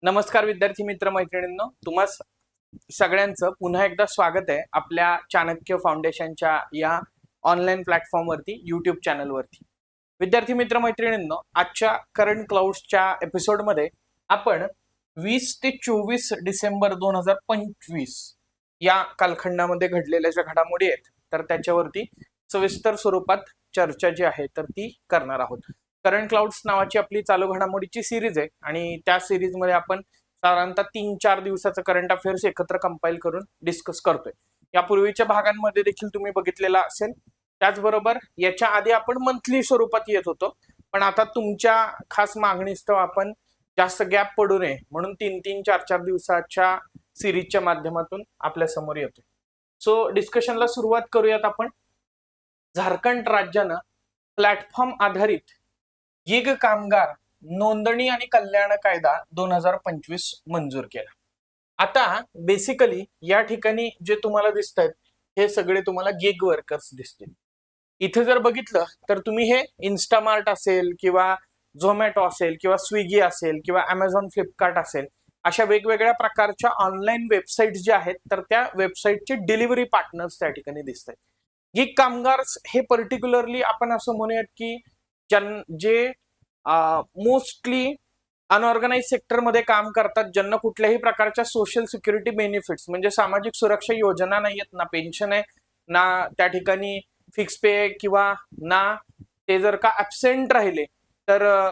नमस्कार विद्यार्थी मित्र मैत्रिणींनो, तुम्हा सगळ्यांचं पुन्हा एकदा स्वागत आहे आपल्या चाणक्य फाउंडेशनच्या या ऑनलाईन प्लॅटफॉर्मवरती, युट्यूब चॅनलवरती. विद्यार्थी मित्र मैत्रिणींनो, आजच्या करंट क्लाउड्सच्या एपिसोडमध्ये आपण 20 ते 24 डिसेंबर 2025 या कालखंडामध्ये घडलेल्या ज्या घडामोडी आहेत तर त्याच्यावरती सविस्तर स्वरूपात चर्चा जी आहे तर ती करणार आहोत. करंट क्लाउड्स नावाची आपली चालू घडामोडीची सिरीज आहे आणि त्या सिरीजमध्ये आपण साधारणतः 3-4 दिवसाचं करंट अफेअर्स एकत्र कंपाईल करून डिस्कस करतोय. यापूर्वीच्या भागांमध्ये देखील तुम्ही बघितलेला असेल. त्याचबरोबर याच्या आधी आपण मंथली स्वरूपात येत होतो, पण आता तुमच्या खास मागणीस्तव आपण जास्त गॅप पडू नये म्हणून 3-3, 4-4 दिवसाच्या सिरीजच्या माध्यमातून आपल्या समोर येतोय. सो डिस्कशनला सुरुवात करूयात आपण. झारखंड राज्यानं प्लॅटफॉर्म आधारित गिग कामगार नोंदणी आणि कल्याण कायदा 2025 मंजूर केला. आता बेसिकली या ठिकाणी जे तुम्हाला दिसत आहेत हे सगळे तुम्हाला गिग वर्कर्स दिसतील. इथे जर बघितलं तर तुम्ही हे इन्स्टामार्ट असेल किंवा झोमॅटो असेल किंवा स्विगी असेल किंवा अमेझॉन फ्लिपकार्ट असेल अशा वेगवेगळ्या प्रकारच्या ऑनलाईन वेबसाईट ज्या आहेत तर त्या वेबसाईटचे डिलिव्हरी पार्टनर्स त्या ठिकाणी दिसत आहेत. गिग कामगार हे पर्टिक्युलरली आपण असं म्हणूयात की जे मोस्टली अनऑर्गनाइज सेक्टरमध्ये काम करतात, ज्यांना कुठल्याही प्रकारच्या सोशल सिक्युरिटी बेनिफिट्स म्हणजे सामाजिक सुरक्षा योजना नाही आहेत, ना पेन्शन आहे, ना त्या ठिकाणी फिक्स पे किंवा ना ते जर का ऍबसेंट राहिले तर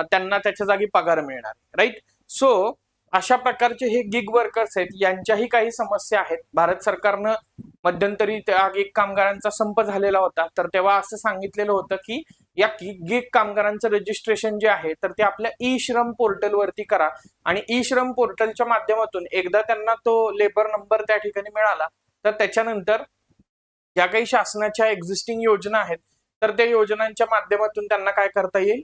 त्यांना त्याच्या जागी पगार मिळणार, राईट. सो अशा प्रकारचे हे गिग वर्कर्स आहेत, यांच्याही काही समस्या आहेत. भारत सरकारनं मध्यंतरी त्या गिग कामगारांचा संप झालेला होता, तर तेव्हा असं सांगितलेलं होतं की या गिग कामगारांचं रजिस्ट्रेशन जे आहे तर ते आपल्या ई श्रम पोर्टलवरती करा आणि ई श्रम पोर्टलच्या माध्यमातून एकदा त्यांना तो लेबर नंबर त्या ठिकाणी मिळाला तर त्याच्यानंतर ज्या काही शासनाच्या एक्झिस्टिंग योजना आहेत तर त्या योजनांच्या माध्यमातून त्यांना काय करता येईल,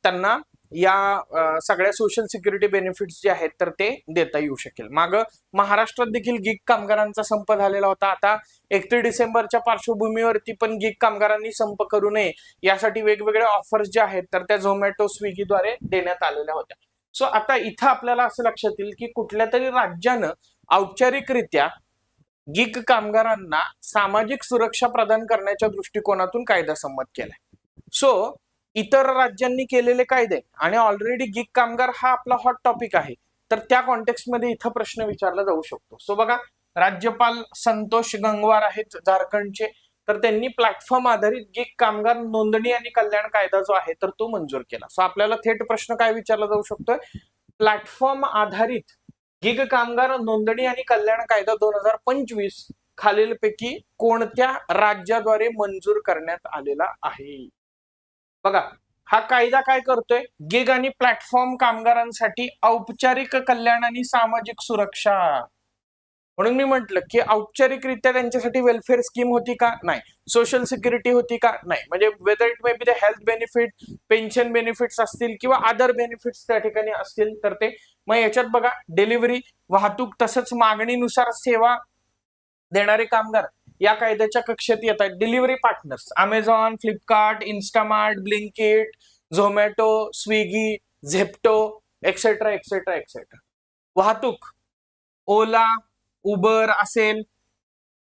त्यांना या सगळ्या सोशल सिक्युरिटी बेनिफिट्स जे आहेत तर ते देता येऊ शकेल. मागं महाराष्ट्रात देखील गिग कामगारांचा संप झालेला होता. आता 31 डिसेंबरच्या पार्श्वभूमीवरती पण गिग कामगारांनी संप करू नये यासाठी वेगवेगळ्या ऑफर्स ज्या आहेत तर त्या झोमॅटो स्विगीद्वारे देण्यात आलेल्या होत्या. सो आता इथं आपल्याला असं लक्षात येईल की कुठल्या तरी राज्यानं औपचारिकरित्या गिग कामगारांना सामाजिक सुरक्षा प्रदान करण्याच्या दृष्टिकोनातून कायदा संमत केलाय. सो इतर राज्यांनी केलेले कायदे आणि ऑलरेडी गिग कामगार हा आपला हॉट टॉपिक आहे, तर त्या कॉन्टेक्स्टमध्ये इथं प्रश्न विचारला जाऊ शकतो. सो बघा, राज्यपाल संतोष गंगवार आहेत झारखंडचे, तर त्यांनी प्लॅटफॉर्म आधारित गिग कामगार नोंदणी आणि कल्याण कायदा जो आहे तर तो मंजूर केला. सो आपल्याला थेट प्रश्न काय विचारला जाऊ शकतोय, प्लॅटफॉर्म आधारित गिग कामगार नोंदणी आणि कल्याण कायदा 2025 खालीलपैकी कोणत्या राज्याद्वारे मंजूर करण्यात आलेला आहे? बघा, हा कायदा काय करतोय, गिग आणि प्लॅटफॉर्म कामगारांसाठी औपचारिक कल्याण आणि सामाजिक सुरक्षा. म्हणून मी म्हंटल की औपचारिकरित्या त्यांच्यासाठी वेलफेअर स्कीम होती का? नाही. सोशल सिक्युरिटी होती का? नाही. म्हणजे whether it may be the health benefit, pension benefits असतील किंवा अदर बेनिफिट्स त्या ठिकाणी असतील तर ते. मग याच्यात बघा, डिलिव्हरी, वाहतूक तसंच मागणीनुसार सेवा देणारे कामगार या कायद्याच्या कक्षेत येत आहेत. Delivery partners Amazon, Flipkart, Instamart, Blinkit, Zomato, Swiggy, Zepto etcetera etcetera etcetera. वाहतूक, ओला, उबर असेल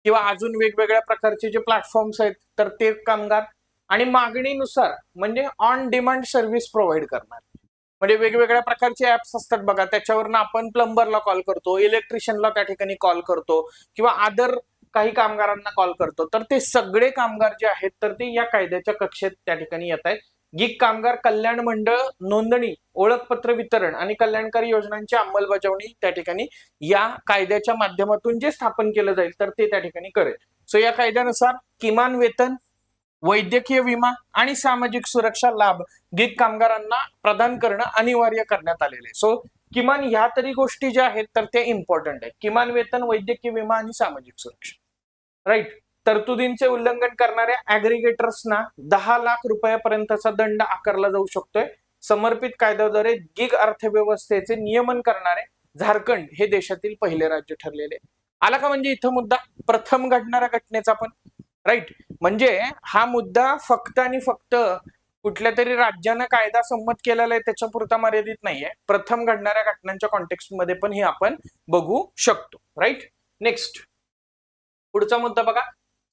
किंवा अजून वेगवेगळ्या प्रकारचे जे प्लॅटफॉर्म्स आहेत तर ते कामगार. आणि मागणीनुसार म्हणजे ऑन डिमांड सर्व्हिस प्रोव्हाइड करणार, म्हणजे वेगवेगळ्या प्रकारचे ऍप्स असतात बघा, त्याच्यावरनं आपण प्लंबरला कॉल करतो, इलेक्ट्रिशियनला त्या ठिकाणी कॉल करतो किंवा अदर काही कामगारांना कॉल करतो, तर ते सगळे कामगार जे आहेत तर ते या कायद्याच्या कक्षेत त्या ठिकाणी येत आहेत. गिग कामगार कल्याण मंडळ नोंदणी, ओळखपत्र वितरण आणि कल्याणकारी योजनांची अंमलबजावणी त्या ठिकाणी या कायद्याच्या माध्यमातून जे स्थापन केलं जाईल तर ते त्या ठिकाणी करेल. सो या कायद्यानुसार किमान वेतन, वैद्यकीय विमा आणि सामाजिक सुरक्षा लाभ गिग कामगारांना प्रदान करणं अनिवार्य करण्यात आलेले आहे. सो किमान ह्या तरी गोष्टी ज्या आहेत तर ते इम्पॉर्टंट आहे. किमान वेतन, वैद्यकीय विमा आणि सामाजिक सुरक्षा, राईट. तरतुदींचे उल्लंघन करणाऱ्या ऍग्रिगेटर्सना 10 लाख रुपयापर्यंतचा दंड आकारला जाऊ शकतोय. समर्पित कायद्याद्वारे गिग अर्थव्यवस्थेचे नियमन करणारे झारखंड हे देशातील पहिले राज्य ठरलेले. आला का म्हणजे इथं मुद्दा प्रथम घडणाऱ्या घटनेचा पण, राईट. म्हणजे हा मुद्दा फक्त आणि फक्त कुठल्या तरी राज्यानं कायदा संमत केलेला आहे त्याच्या पुरता मर्यादित नाहीये, प्रथम घडणाऱ्या घटनांच्या कॉन्टेक्स्ट मध्ये पण हे आपण बघू शकतो. राईट. नेक्स्ट पुढचा मुद्दा बघा,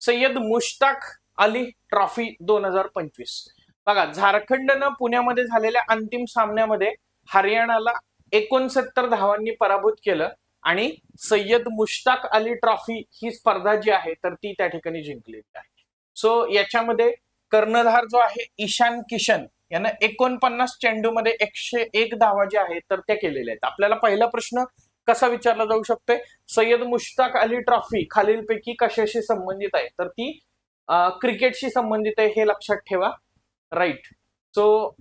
सय्यद मुश्ताक अली ट्रॉफी 2025. बघा, झारखंडनं पुण्यामध्ये झालेल्या अंतिम सामन्यामध्ये हरियाणाला 69 धावांनी पराभूत केलं आणि सय्यद मुश्ताक अली ट्रॉफी ही स्पर्धा जी आहे तर ती त्या ठिकाणी जिंकलेली आहे. सो याच्यामध्ये कर्णधार जो आहे ईशान किशन यानं 49 चेंडूमध्ये 101 धावा ज्या आहेत तर त्या केलेल्या आहेत. आपल्याला पहिला प्रश्न कसा विचारला जाऊ शकतोय, सय्यद मुश्ताक अली ट्रॉफी खालीलपैकी कशाशी संबंधित आहे, तर ती क्रिकेटशी संबंधित आहे हे लक्षात ठेवा. राईट. सो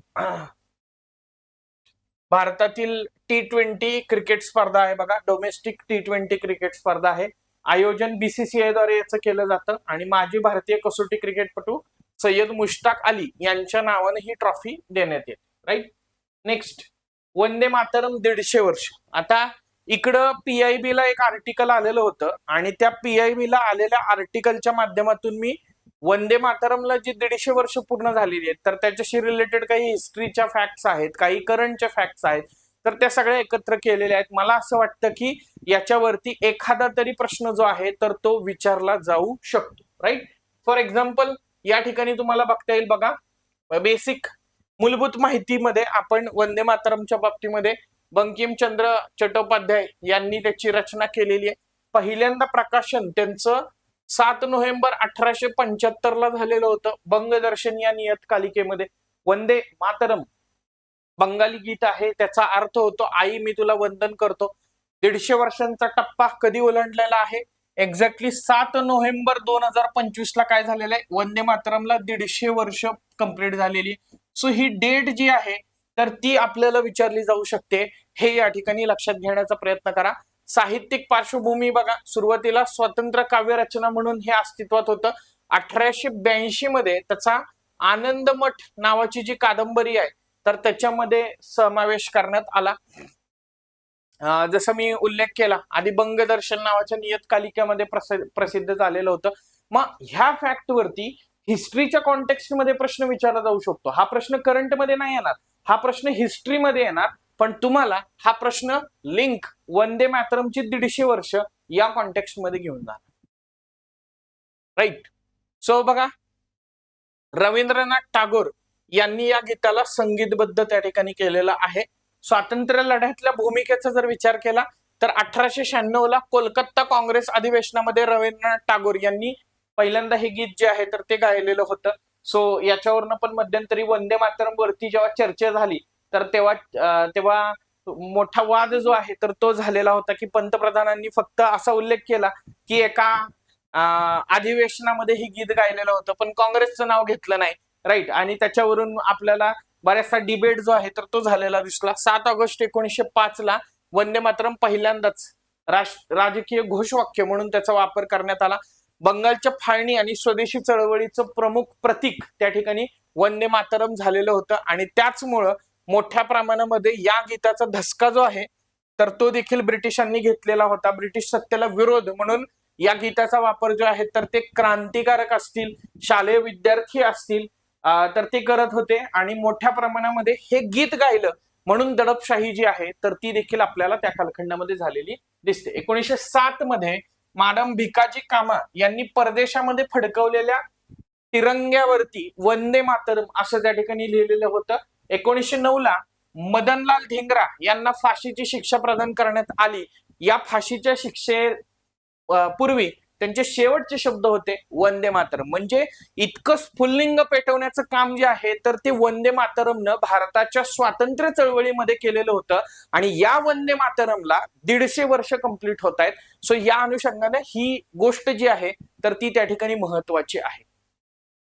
भारतातील T20 क्रिकेट स्पर्धा आहे बघा, डोमेस्टिक T20 क्रिकेट स्पर्धा आहे. आयोजन BCCI द्वारे याचं केलं जातं आणि माजी भारतीय कसोटी क्रिकेटपटू सय्यद मुश्ताक अली यांच्या नावाने ही ट्रॉफी देण्यात येते. राईट. नेक्स्ट, वंदे मातरम 150 वर्ष. आता इकडं PIB ला एक आर्टिकल आलेलं होतं आणि त्या PIB ला आलेल्या आर्टिकलच्या माध्यमातून मी वंदे मातरमला जी 150 वर्ष पूर्ण झालेली आहेत तर त्याच्याशी रिलेटेड काही हिस्ट्रीच्या फॅक्ट्स आहेत, काही करंटच्या फॅक्ट्स आहेत, तर त्या सगळ्या एकत्र केलेल्या आहेत. मला असं वाटतं की याच्यावरती एखादा तरी प्रश्न जो आहे तर तो विचारला जाऊ शकतो. राईट. फॉर एक्झाम्पल या ठिकाणी तुम्हाला बघता येईल बघा, बेसिक मूलभूत माहितीमध्ये आपण वंदे मातरमच्या बाबतीमध्ये बंकिमचंद्र चट्टोपाध्याय यांनी त्याची रचना केलेली आहे. पहिल्यांदा प्रकाशन त्यांचं 7 नोव्हेंबर 1875 ला झालेलं होतं बंगदर्शन या नियतकालिकेमध्ये. वंदे मातरम बंगाली गीत आहे, त्याचा अर्थ होतो आई मी तुला वंदन करतो. 150 वर्षांचा टप्पा कधी ओलांडलेला आहे, एक्झॅक्टली 7 नोव्हेंबर 2025 ला काय झालेलं आहे, वंदे मातरमला 150 वर्ष कंप्लीट झालेली. सो ही डेट जी आहे तर ती आपल्याला विचारली जाऊ शकते, हे या ठिकाणी लक्षात घेण्याचा प्रयत्न करा. साहित्यिक पार्श्वभूमी बघा, सुरुवातीला स्वतंत्र काव्य रचना म्हणून हे अस्तित्वात होतं. 1882 मध्ये त्याचा आनंदमठ नावाची जी कादंबरी आहे तर त्याच्यामध्ये समावेश करण्यात आला. जसं मी उल्लेख केला आधी बंगदर्शन नावाच्या नियतकालिकेमध्ये प्रसिद्ध झालेलं होतं. मग ह्या फॅक्ट वरती हिस्ट्रीच्या कॉन्टेक्स्ट मध्ये प्रश्न विचारला जाऊ शकतो. हा प्रश्न करंट मध्ये नाही येणार, हा प्रश्न हिस्ट्री मध्ये येणार, पण तुम्हाला हा प्रश्न लिंक वंदे मातरमची 150 वर्ष या कॉन्टेक्स्ट मध्ये घेऊन जाणार. राईट. सो बघा, रवींद्रनाथ टागोर यांनी या गीताला संगीतबद्ध त्या ठिकाणी केलेलं आहे. स्वातंत्र्य लढ्यातल्या भूमिकेचा जर विचार केला तर 1896 ला कोलकाता काँग्रेस अधिवेशनामध्ये रवींद्रनाथ टागोर यांनी पहिल्यांदा हे गीत जे आहे तर ते गायलेलं होतं. सो याच्यावरनं पण मध्यंतरी वंदे मातरम वरती जेव्हा चर्चा झाली तर तेव्हा मोठा वाद जो आहे तर तो झालेला होता की पंतप्रधानांनी फक्त असा उल्लेख केला की एका अधिवेशनामध्ये हे गीत गायलेलं होतं पण काँग्रेसचं नाव घेतलं नाही. राईट. आणि त्याच्यावरून आपल्याला बऱ्याचसा डिबेट जो आहे तर तो झालेला दिसला. 7 ऑगस्ट 1905 ला वंदे मातरम पहिल्यांदाच राजकीय घोषवाक्य म्हणून त्याचा वापर करण्यात आला. बंगालच्या फाळणी आणि स्वदेशी चळवळीचं प्रमुख प्रतीक त्या ठिकाणी वंदे मातरम झालेलं होतं आणि त्याचमुळं मोठ्या प्रमाणामध्ये या गीताचा धसका जो आहे तर तो देखील ब्रिटिशांनी घेतलेला होता. ब्रिटिश सत्तेला विरोध म्हणून या गीताचा वापर जो आहे तर ते क्रांतिकारक असतील, शालेय विद्यार्थी असतील तर ते करत होते आणि मोठ्या प्रमाणामध्ये हे गीत गायलं म्हणून दडपशाही जी आहे तर ती देखील आपल्याला त्या कालखंडामध्ये झालेली दिसते. 1907 मध्ये मॅडम भिकाजी कामा यांनी परदेशामध्ये फडकवलेल्या तिरंग्यावरती वंदे मातरम असं त्या ठिकाणी लिहिलेलं होतं. 1909 ला मदनलाल धिंगरा यांना फाशीची शिक्षा प्रदान करण्यात आली. या फाशीच्या शिक्षे पूर्वी त्यांचे शेवटचे शब्द होते वंदे मातरम. म्हणजे इतकं स्फुल्लिंग पेटवण्याचं काम जे आहे तर ते वंदे मातरमनं भारताच्या स्वातंत्र्य चळवळीमध्ये केलेलं होतं आणि या वंदे मातरमला 150 वर्ष कंप्लीट होत आहेत. सो या अनुषंगाने ही गोष्ट जी आहे तर ती त्या ठिकाणी महत्वाची आहे.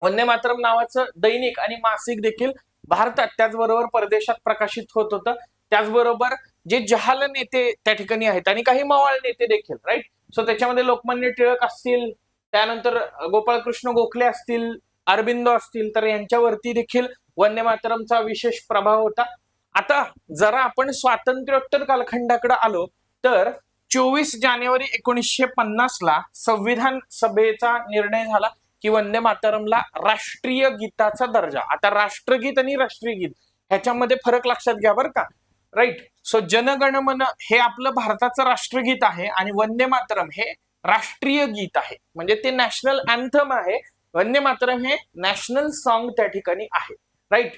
वंदे मातरम नावाचं दैनिक आणि मासिक देखील भारतात त्याचबरोबर परदेशात प्रकाशित होत होतं. त्याचबरोबर जे जहाल नेते त्या ठिकाणी आहेत आणि काही मवाळ नेते देखील. राईट. सो त्याच्यामध्ये लोकमान्य टिळक असतील, त्यानंतर गोपाळकृष्ण गोखले असतील, अरबिंदो असतील, तर यांच्यावरती देखील वंदे मातरमचा विशेष प्रभाव होता. आता जरा आपण स्वातंत्र्योत्तर कालखंडाकडे आलो तर 24 जानेवारी 1950 ला संविधान सभेचा निर्णय झाला की वंदे मातरमला राष्ट्रीय गीताचा दर्जा. आता राष्ट्रगीत आणि राष्ट्रीय गीत ह्याच्यामध्ये फरक लक्षात घ्या बरं का. राईट. सो जनगण मन हे आपलं भारताचं राष्ट्रगीत आहे आणि वंदे मातरम हे राष्ट्रीय गीत आहे, म्हणजे ते नॅशनल अँथम आहे. वंदे मातरम हे नॅशनल सॉन्ग त्या ठिकाणी आहे. राईट.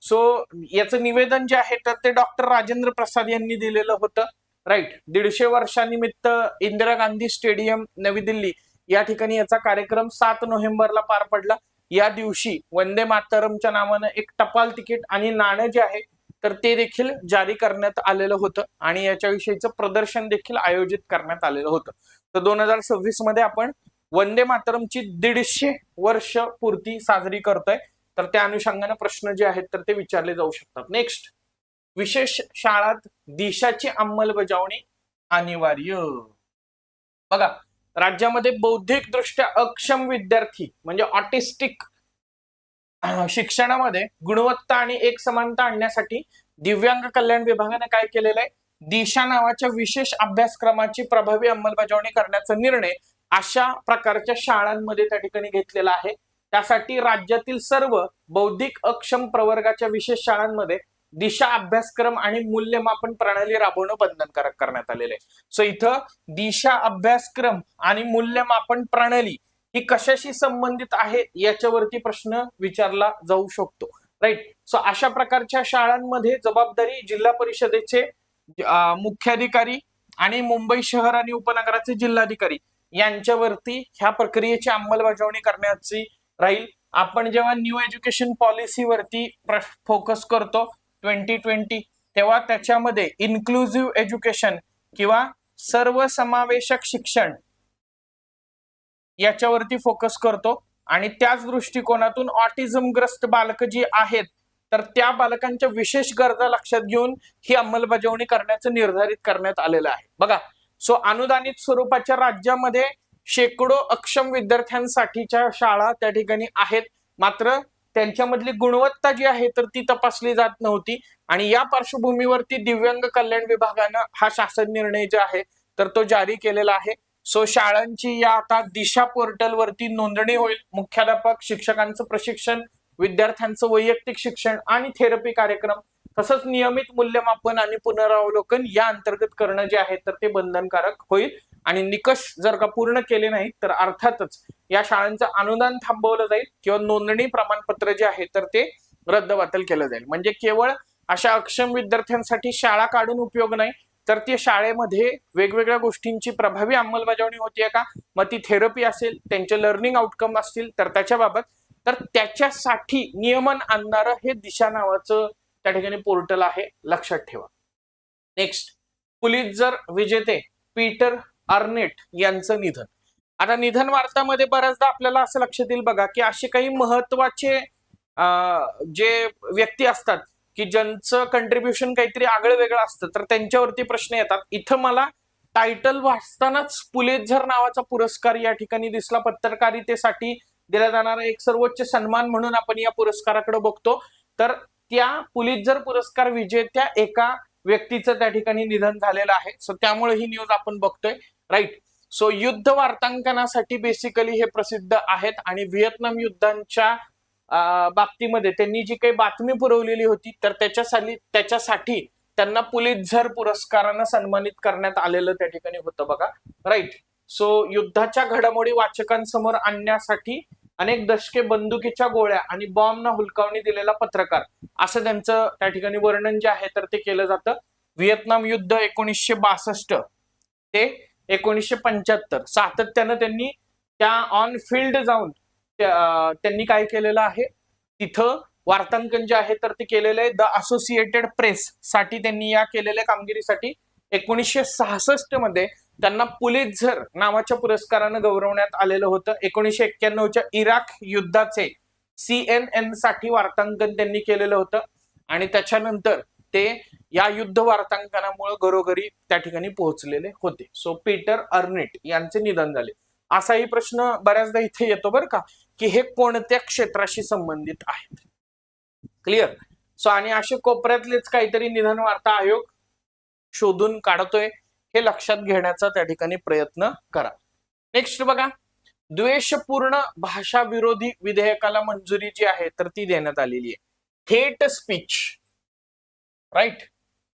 सो याचं निवेदन जे आहे तर ते डॉक्टर राजेंद्र प्रसाद यांनी दिलेलं होतं. राईट. 150 वर्षानिमित्त इंदिरा गांधी स्टेडियम नवी दिल्ली या ठिकाणी याचा कार्यक्रम 7 नोव्हेंबरला पार पडला. या दिवशी वंदे मातरमच्या नावानं एक टपाल तिकीट आणि नाणं जे आहे तर ते देखील जारी करण्यात आलेलं होतं आणि याच्याविषयीचं प्रदर्शन देखील आयोजित करण्यात आलेलं होतं. तर 2026 मध्ये आपण वंदे मातरमची 150 वर्ष पूर्ती साजरी करतोय. तर त्या अनुषंगाने प्रश्न जे आहेत तर ते विचारले जाऊ शकतात. नेक्स्ट, विशेष शाळात दिशाची अंमलबजावणी अनिवार्य. बघा, राज्यामध्ये बौद्धिक दृष्ट्या अक्षम विद्यार्थी म्हणजे ऑटिस्टिक शिक्षणामध्ये गुणवत्ता आणि एकसमानता आणण्यासाठी दिव्यांग कल्याण विभागाने काय केलेलं आहे, दिशा नावाच्या विशेष अभ्यासक्रमाची प्रभावी अंमलबजावणी करण्याचा निर्णय अशा प्रकारच्या शाळांमध्ये त्या ठिकाणी घेतलेला आहे. त्यासाठी राज्यातील सर्व बौद्धिक अक्षम प्रवर्गाच्या विशेष शाळांमध्ये दिशा अभ्यासक्रम आणि मूल्यमापन प्रणाली राबवणं बंधनकारक करण्यात आलेलं आहे. सो इथं दिशा अभ्यासक्रम आणि मूल्यमापन प्रणाली ही कशाशी संबंधित आहे याच्यावरती प्रश्न विचारला जाऊ शकतो. राईट. सो अशा प्रकारच्या शाळांमध्ये जबाबदारी जिल्हा परिषदेचे मुख्याधिकारी आणि मुंबई शहर आणि उपनगराचे जिल्हाधिकारी यांच्यावरती ह्या प्रक्रियेची अंमलबजावणी करण्याची राहील. आपण जेव्हा न्यू एज्युकेशन पॉलिसीवरती फोकस करतो 2020 तेव्हा त्याच्यामध्ये इन्क्लुझिव्ह एज्युकेशन किंवा सर्वसमावेशक शिक्षण याच्यावरती फोकस करतो आणि त्याच दृष्टिकोनातून ऑटिझमग्रस्त बालक जी आहेत तर त्या बालकांच्या विशेष गरजा लक्षात घेऊन ही अंमलबजावणी करण्याचं निर्धारित करण्यात आलेलं आहे. बघा, सो अनुदानित स्वरूपाच्या राज्यामध्ये शेकडो अक्षम विद्यार्थ्यांसाठीच्या शाळा त्या ठिकाणी आहेत, मात्र त्यांच्यामधली गुणवत्ता जी आहे तर ती तपासली जात नव्हती आणि या पार्श्वभूमीवरती दिव्यांग कल्याण विभागानं हा शासन निर्णय जो आहे तर तो जारी केलेला आहे. सो शाळांची या आता दिशा पोर्टल वरती नोंदणी होईल. मुख्याध्यापक, शिक्षकांचं प्रशिक्षण, विद्यार्थ्यांचं वैयक्तिक शिक्षण आणि थेरपी कार्यक्रम तसंच नियमित मूल्यमापन आणि पुनरावलोकन या अंतर्गत करणं जे आहे तर ते बंधनकारक होईल आणि निकष जर का पूर्ण केले नाहीत तर अर्थातच या शाळांचं अनुदान थांबवलं जाईल किंवा नोंदणी प्रमाणपत्र जे आहे तर ते रद्दबातल केलं जाईल. म्हणजे केवळ अशा अक्षम विद्यार्थ्यांसाठी शाळा काढून उपयोग नाही, तर ती शाळेमध्ये वेगवेगळ्या गोष्टींची प्रभावी अंमलबजावणी होतीये का, मग ती थेरपी असेल, त्यांचे लर्निंग आउटकम असतील तर त्याच्याबाबत, तर त्याच्यासाठी नियमन आणणारं हे दिशा नावाचं त्या ठिकाणी पोर्टल आहे, लक्षात ठेवा. नेक्स्ट, पुलित्झर विजेते पीटर अर्नेट यांचं निधन. आता निधन वार्तामध्ये बऱ्याचदा आपल्याला असं लक्षात येईल बघा की असे काही महत्वाचे जे व्यक्ती असतात की ज्यांचं कंट्रीब्युशन काहीतरी आगळं वेगळं असतं तर त्यांच्यावरती प्रश्न येतात. इथं मला टायटल वाचतानाच पुलित्झर नावाचा पुरस्कार या ठिकाणी दिसला. पत्रकारितेसाठी दिला जाणारा एक सर्वोच्च सन्मान म्हणून आपण या पुरस्काराकडे बघतो. तर त्या पुलित्झर पुरस्कार विजेत्या एका व्यक्तीचं त्या ठिकाणी निधन झालेलं आहे. सो त्यामुळे ही न्यूज आपण बघतोय. राईट. सो युद्ध वार्तांकनासाठी बेसिकली हे प्रसिद्ध आहेत आणि व्हिएतनाम युद्धांच्या बाबतीमध्ये त्यांनी जी काही बातमी पुरवलेली होती तर त्याच्यासाठी त्यांना पुलित्झर पुरस्कारानं सन्मानित करण्यात आलेलं त्या ठिकाणी होतं बघा. राईट. सो युद्धाच्या घडामोडी वाचकांसमोर आणण्यासाठी अनेक दशके बंदुकीच्या गोळ्या आणि बॉम्बना हुलकावणी दिलेला पत्रकार असं त्यांचं त्या ठिकाणी वर्णन जे आहे तर ते केलं जातं. व्हिएतनाम युद्ध 1962 ते 1975 सातत्यानं त्यांनी त्या ऑन फील्ड जाऊन त्यांनी काय केलेलं आहे, तिथं वार्तांकन जे आहे तर ते केलेलं आहे. द असोसिएटेड प्रेस साठी त्यांनी या केलेल्या कामगिरीसाठी 1966 मध्ये त्यांना पुलित्झर नावाच्या पुरस्कारानं गौरवण्यात आलेलं होतं. 1991च्या इराक युद्धाचे CNN साठी वार्तांकन त्यांनी केलेलं होतं आणि त्याच्यानंतर ते या युद्ध वार्तांकनामुळे घरोघरी त्या ठिकाणी पोहोचलेले होते. सो पीटर अर्नेट यांचे निधन झाले. असाही प्रश्न बऱ्याचदा इथे येतो बरं का की हे कोणत्या क्षेत्राशी संबंधित आहेत. क्लिअर. सो आणि असे कोपऱ्यातलेच काहीतरी निधन वार्ता आयोग शोधून काढतोय हे लक्षात घेण्याचा त्या ठिकाणी प्रयत्न करा. नेक्स्ट बघा, द्वेषपूर्ण भाषा विरोधी विधेयकाला मंजुरी जी आहे तर ती देण्यात आलेली आहे. Hate speech, right.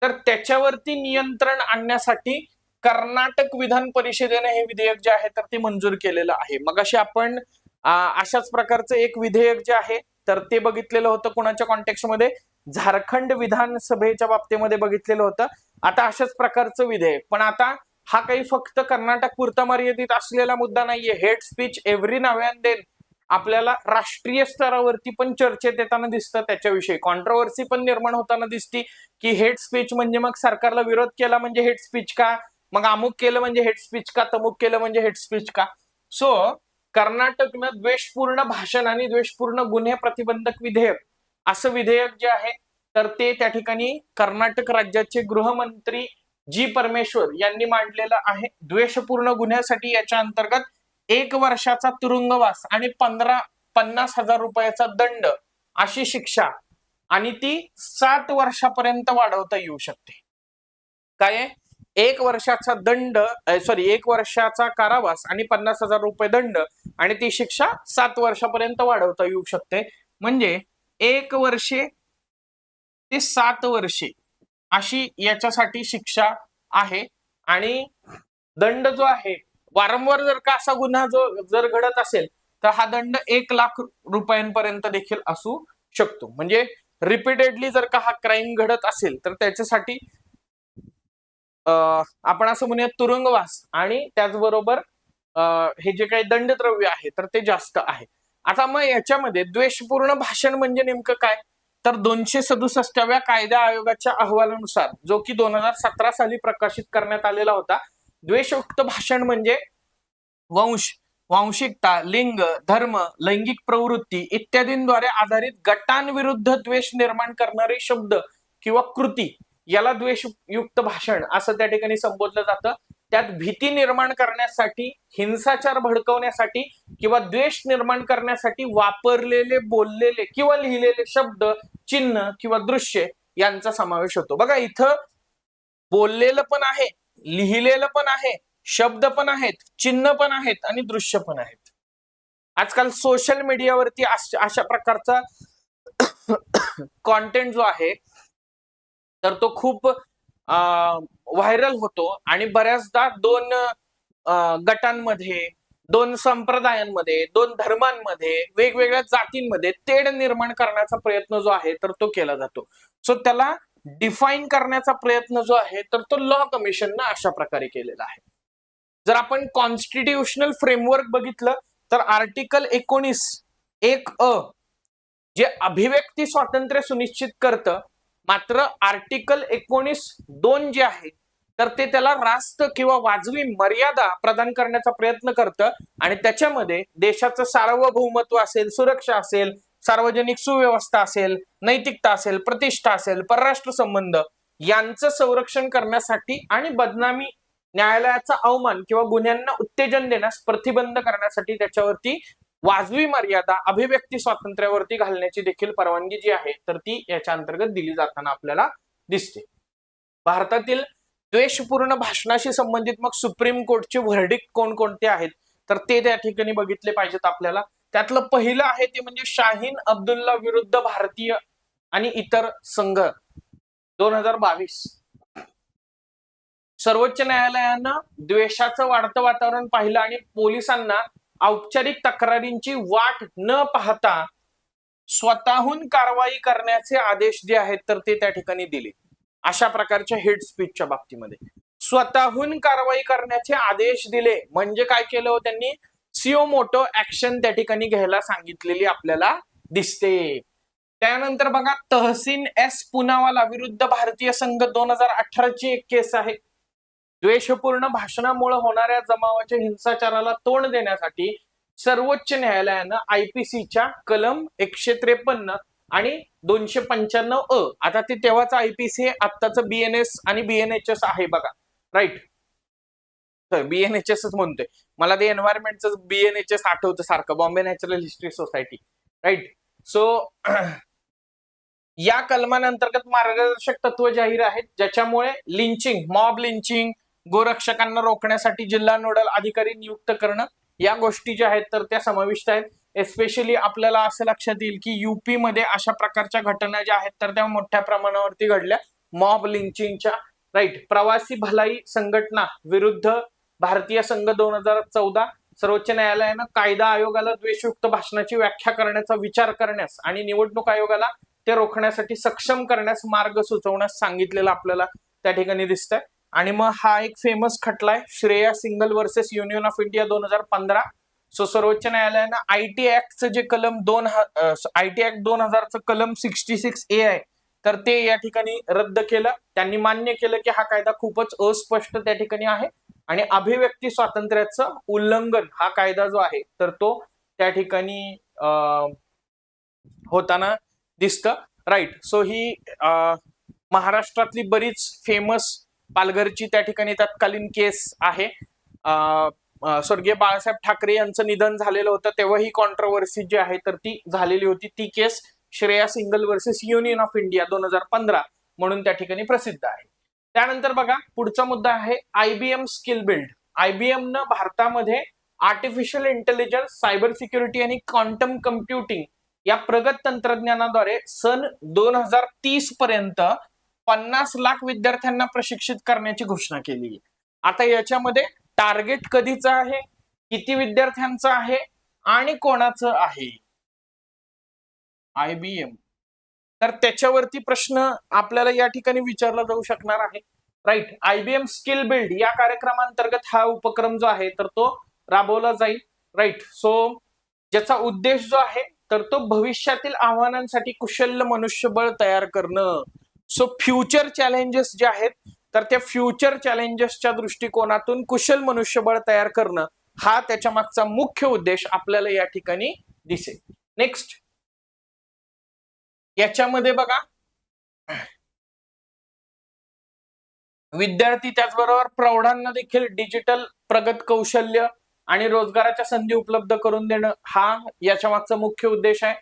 तर त्याच्यावरती नियंत्रण आणण्यासाठी कर्नाटक विधान परिषदेने हे विधेयक जे आहे तर ते मंजूर केलेलं आहे. मगाशी आपण अशाच प्रकारचं एक विधेयक जे आहे तर ते बघितलेलं होतं. कोणाच्या कॉन्टेक्स्टमध्ये? झारखंड विधानसभेच्या बाबतीमध्ये बघितलेलं होतं. आता अशाच प्रकारचं विधेयक, पण आता हा काही फक्त कर्नाटक पुरता मर्यादित असलेला मुद्दा नाहीये. Hate speech every now and then आपल्याला राष्ट्रीय स्तरावरती पण चर्चेत येताना दिसतं. त्याच्याविषयी कॉन्ट्रोवर्सी पण निर्माण होताना दिसती की हेट स्पीच म्हणजे मग सरकारला विरोध केला म्हणजे हेट स्पीच का, मग अमुक केलं म्हणजे हेट स्पीच का, तमुक केलं म्हणजे हेट स्पीच का. सो कर्नाटकनं द्वेषपूर्ण भाषण आणि द्वेषपूर्ण गुन्हे प्रतिबंधक विधेयक असं विधेयक जे आहे तर ते त्या ठिकाणी कर्नाटक राज्याचे गृहमंत्री जी परमेश्वर यांनी मांडलेलं आहे. द्वेषपूर्ण गुन्ह्यासाठी याच्या अंतर्गत 1 वर्षाचा तुरुंगवास आणि 50,000 रुपयाचा दंड अशी शिक्षा आणि ती 7 वर्षापर्यंत वाढवता येऊ शकते. काय? 1 वर्षाचा दंड, 1 वर्षाचा कारावास आणि 50,000 रुपये दंड आणि ती शिक्षा 7 वर्षापर्यंत वाढवता येऊ शकते. म्हणजे 1 वर्षे ते 7 वर्षे अशी याच्यासाठी शिक्षा आहे. आणि दंड जो आहे, वारंवार जर का असा गुन्हा जर घडत असेल तर हा दंड 1 लाख रुपयांपर्यंत देखील असू शकतो. म्हणजे रिपीटेडली जर का हा क्राईम घडत असेल तर त्याच्यासाठी आपण असं म्हणूया तुरुंगवास आणि त्याचबरोबर हे जे काही दंडद्रव्य आहे तर ते जास्त आहे. आता मग याच्यामध्ये द्वेषपूर्ण भाषण म्हणजे नेमकं काय? तर 267व्या कायदा आयोगाच्या अहवालानुसार, जो की 2017 साली प्रकाशित करण्यात आलेला होता, द्वेषयुक्त भाषण म्हणजे वंश, वांशिकता, लिंग, धर्म, लैंगिक प्रवृत्ती इत्यादींद्वारे आधारित गटांविरुद्ध द्वेष निर्माण करणारे शब्द किंवा कृती याला द्वेषयुक्त भाषण असं त्या ठिकाणी संबोधलं जातं. त्यात भीती निर्माण करण्यासाठी, हिंसाचार भडकवण्यासाठी किंवा द्वेष निर्माण करण्यासाठी वापरलेले, बोललेले किंवा लिहिलेले शब्द, चिन्ह किंवा दृश्य यांचा समावेश होतो. बघा, इथं बोललेलं पण आहे, लिहिलेलं पण आहे, शब्द पण आहेत, चिन्ह पण आहेत आणि दृश्य पण आहेत. आजकाल सोशल मीडियावरती अशा प्रकारचा कॉन्टेंट जो आहे तर तो खूप व्हायरल होतो आणि बऱ्याचदा 2 गटांमध्ये, 2 संप्रदायांमध्ये, 2 धर्मांमध्ये, वेगवेगळ्या जातींमध्ये तेढ निर्माण करण्याचा प्रयत्न जो आहे तर तो केला जातो. सो त्याला डिफाईन करण्याचा प्रयत्न जो आहे तर तो लॉ कमिशननं अशा प्रकारे केलेला आहे. जर आपण कॉन्स्टिट्यूशनल फ्रेमवर्क बघितलं तर आर्टिकल 19(1)(अ) जे अभिव्यक्ती स्वातंत्र्य सुनिश्चित करतं, मात्र आर्टिकल 19(2) जे आहे तर ते त्याला रास्त किंवा वाजवी मर्यादा प्रदान करण्याचा प्रयत्न करतं आणि त्याच्यामध्ये देशाचं सार्वभौमत्व असेल, सुरक्षा असेल, सार्वजनिक सुव्यवस्था असेल, नैतिकता असेल, प्रतिष्ठा असेल, परराष्ट्र संबंध यांचं संरक्षण करण्यासाठी आणि बदनामी, न्यायालयाचा अवमान किंवा गुन्ह्यांना उत्तेजन देण्यास प्रतिबंध करण्यासाठी त्याच्यावरती वाजवी मर्यादा अभिव्यक्ती स्वातंत्र्यावरती घालण्याची देखील परवानगी जी आहे तर ती याच्या अंतर्गत दिली जाताना आपल्याला दिसते. भारतातील द्वेषपूर्ण भाषणाशी संबंधित मग सुप्रीम कोर्टचे व्हर्डिक्ट कोणकोणते आहेत तर ते त्या ठिकाणी बघितले पाहिजेत आपल्याला. त्यातलं पहिलं आहे ते म्हणजे शाहीन अब्दुल्ला विरुद्ध भारतीय आणि इतर संघ 2022. सर्वोच्च न्यायालयानं द्वेषाचं वाढतं वातावरण पाहिलं आणि पोलिसांना औपचारिक तक्रारींची वाट न पाहता स्वतःहून कारवाई करण्याचे आदेश जे आहेत तर ते त्या ठिकाणी दिले. अशा प्रकारच्या हेट स्पीचच्या बाबतीमध्ये स्वतःहून कारवाई करण्याचे आदेश दिले म्हणजे काय केलं हो त्यांनी? सिओ मोटो ऍक्शन त्या ठिकाणी घ्यायला सांगितलेली आपल्याला दिसते. त्यानंतर बघा, तहसीन एस पुनावाला विरुद्ध भारतीय संघ 2018ची एक केस आहे. द्वेषपूर्ण भाषणामुळे होणाऱ्या जमावाच्या हिंसाचाराला तोंड देण्यासाठी सर्वोच्च न्यायालयानं आयपीसीच्या कलम 153 आणि 295(अ), आता ते तेव्हाच आयपीसी आत्ताचं बीएनएस आणि बीएनएचएस आहे बघा, राईट. तर बीएनएचएस म्हणतोय, मला ते एन्व्हायरमेंटचं बीएनएचएस आठवतं सारखं, Bombay natural history society, right. So या कलमांतर्गत मार्गदर्शक तत्व जाहीर आहेत ज्याच्यामुळे लिंचिंग, मॉब लिंचिंग, गोरक्षकांना रोखण्यासाठी जिल्हा नोडल अधिकारी नियुक्त करणं या गोष्टी ज्या आहेत तर त्या समाविष्ट आहेत. एस्पेशली आपल्याला असं लक्षात येईल की युपी मध्ये अशा प्रकारच्या घटना ज्या आहेत तर त्या मोठ्या प्रमाणावरती घडल्या, मॉब लिंचिंगच्या. राईट. प्रवासी भलाई संघटना विरुद्ध भारतीय संघ 2014, सर्वोच्च न्यायालयानं कायदा आयोगाला द्वेषयुक्त भाषणाची व्याख्या करण्याचा विचार करण्यास आणि निवडणूक आयोगाला ते रोखण्यासाठी सक्षम करण्यास मार्ग सुचवण्यास सांगितलेलं आपल्याला त्या ठिकाणी दिसतंय. आणि मग हा एक फेमस खटला आहे Shreya Singhal versus union of India 2015. So सर्वोच्च न्यायालयानं आयटी ऍक्टचं जे कलम आयटी ऍक्ट 2000चं कलम 66A आहे तर ते या ठिकाणी रद्द केलं. त्यांनी मान्य केलं की हा कायदा खूपच अस्पष्ट त्या ठिकाणी आहे आणि अभिव्यक्ती स्वातंत्र्याचं उल्लंघन हा कायदा जो आहे तर तो त्या ठिकाणी होताना दिसतं. राईट. सो ही महाराष्ट्रातली बरीच फेमस पालघरची त्या ठिकाणी तत्कालीन केस आहे. स्वर्गीय बाळासाहेब ठाकरे यांचं निधन झालेलं होतं तेव्हा ही कॉन्ट्रोवर्सी जी आहे तर ती झालेली होती. ती case Shreya Singhal versus union of India 2015 म्हणून त्या ठिकाणी प्रसिद्ध आहे. त्यानंतर बघा पुढचा मुद्दा आहे IBM स्किल बिल्ड. IBM न भारतामध्ये आर्टिफिशियल इंटेलिजन्स, सायबर सिक्युरिटी आणि क्वांटम कम्प्युटिंग या प्रगत तंत्रज्ञानाद्वारे सन 2030 पर्यंत 50 लाख विद्यार्थ्यांना प्रशिक्षित करण्याची घोषणा केली. आता याच्यामध्ये टार्गेट कधीचं आहे, किती विद्यार्थ्यांचं आहे आणि कोणाचं आहे IBM, तर त्याच्यावरती प्रश्न आपल्याला या ठिकाणी विचारला जाऊ शकणार आहे. राईट. IBM स्किल बिल्ड या कार्यक्रमांतर्गत हा उपक्रम जो आहे तर तो राबवला जाईल. राईट. सो ज्याचा उद्देश जो आहे तर तो भविष्यातील आव्हानांसाठी कुशल मनुष्यबळ तयार करणं. सो फ्युचर चॅलेंजेस जे आहेत तर त्या फ्युचर चॅलेंजेसच्या दृष्टिकोनातून कुशल मनुष्यबळ तयार करणं हा त्याच्या मागचा मुख्य उद्देश आपल्याला या ठिकाणी दिसेल. नेक्स्ट याच्यामध्ये बघा विद्यार्थी त्याचबरोबर प्रौढांना देखील डिजिटल प्रगत कौशल्य आणि रोजगाराच्या संधी उपलब्ध करून देणं हा याच्या मागचा मुख्य उद्देश आहे.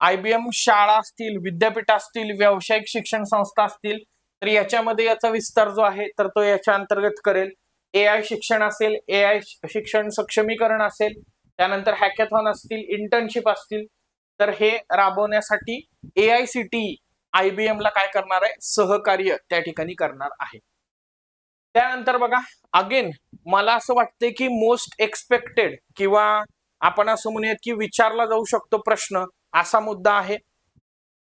IBM शाळा असतील, विद्यापीठ असतील, व्यावसायिक शिक्षण संस्था असतील तर याच्यामध्ये याचा विस्तार जो आहे तर तो याच्या अंतर्गत करेल. AI शिक्षण असेल, AI शिक्षण सक्षमीकरण असेल, त्यानंतर हॅकॅथॉन असतील, इंटर्नशिप असतील तर हे राबवण्यासाठी AICTE IBM ला काय करणार आहे, सहकार्य त्या ठिकाणी करणार आहे. त्यानंतर बघा अगेन मला असं वाटतंय की मोस्ट एक्सपेक्टेड किंवा आपण असं म्हणूयात की विचारला जाऊ शकतो प्रश्न असा मुद्दा आहे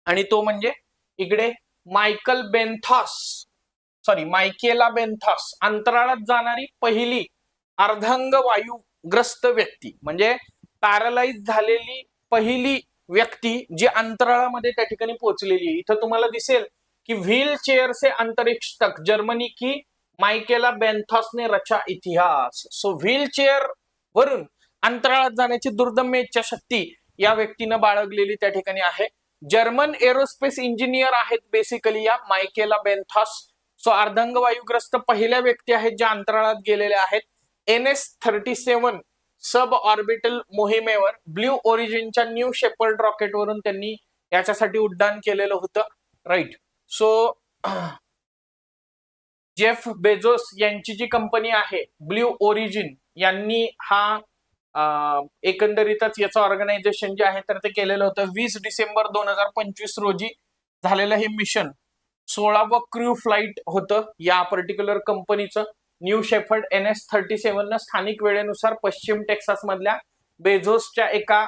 आणि तो म्हणजे इकडे मायकेला बेंथॉस अंतराळात जाणारी पहिली अर्धांग वायुग्रस्त व्यक्ती म्हणजे पॅरालाइज झालेली पहिली व्यक्ती जी अंतराळामध्ये त्या ठिकाणी पोहोचलेली आहे. इथं तुम्हाला दिसेल की व्हील चेअर से अंतरिक्ष तक जर्मनी की मायकेला बेंथॉस ने रचा इतिहास. सो व्हील चेअर वरून अंतराळात जाण्याची दुर्दम्य इच्छाशक्ती या व्यक्तीनं बाळगलेली त्या ठिकाणी आहे. जर्मन एरोस्पेस इंजिनियर आहेत बेसिकली या मायकेला बेंथॉस. सो अर्धांग वायुग्रस्त पहिल्या व्यक्ती आहेत ज्या अंतराळात गेलेल्या आहेत. NS-37 सब ऑर्बिटल मोहिमेवर ब्ल्यू ओरिजिनच्या न्यू शेपर्ड रॉकेट वरून त्यांनी याच्यासाठी उड्डाण केलेलं होतं. राईट. सो जेफ बेझोस यांची जी कंपनी आहे ब्ल्यू ओरिजिन यांनी हा एकंदरीतच याचं ऑर्गनायझेशन जे आहे तर ते केलेलं होतं. 20 डिसेंबर 2025 रोजी झालेलं हे मिशन 16वं क्रू फ्लाइट होतं या पर्टिक्युलर कंपनीचं. न्यू शेफर्ड NS-37 न स्थानिक वेळेनुसार पश्चिम टेक्सास मधल्या बेझोसच्या एका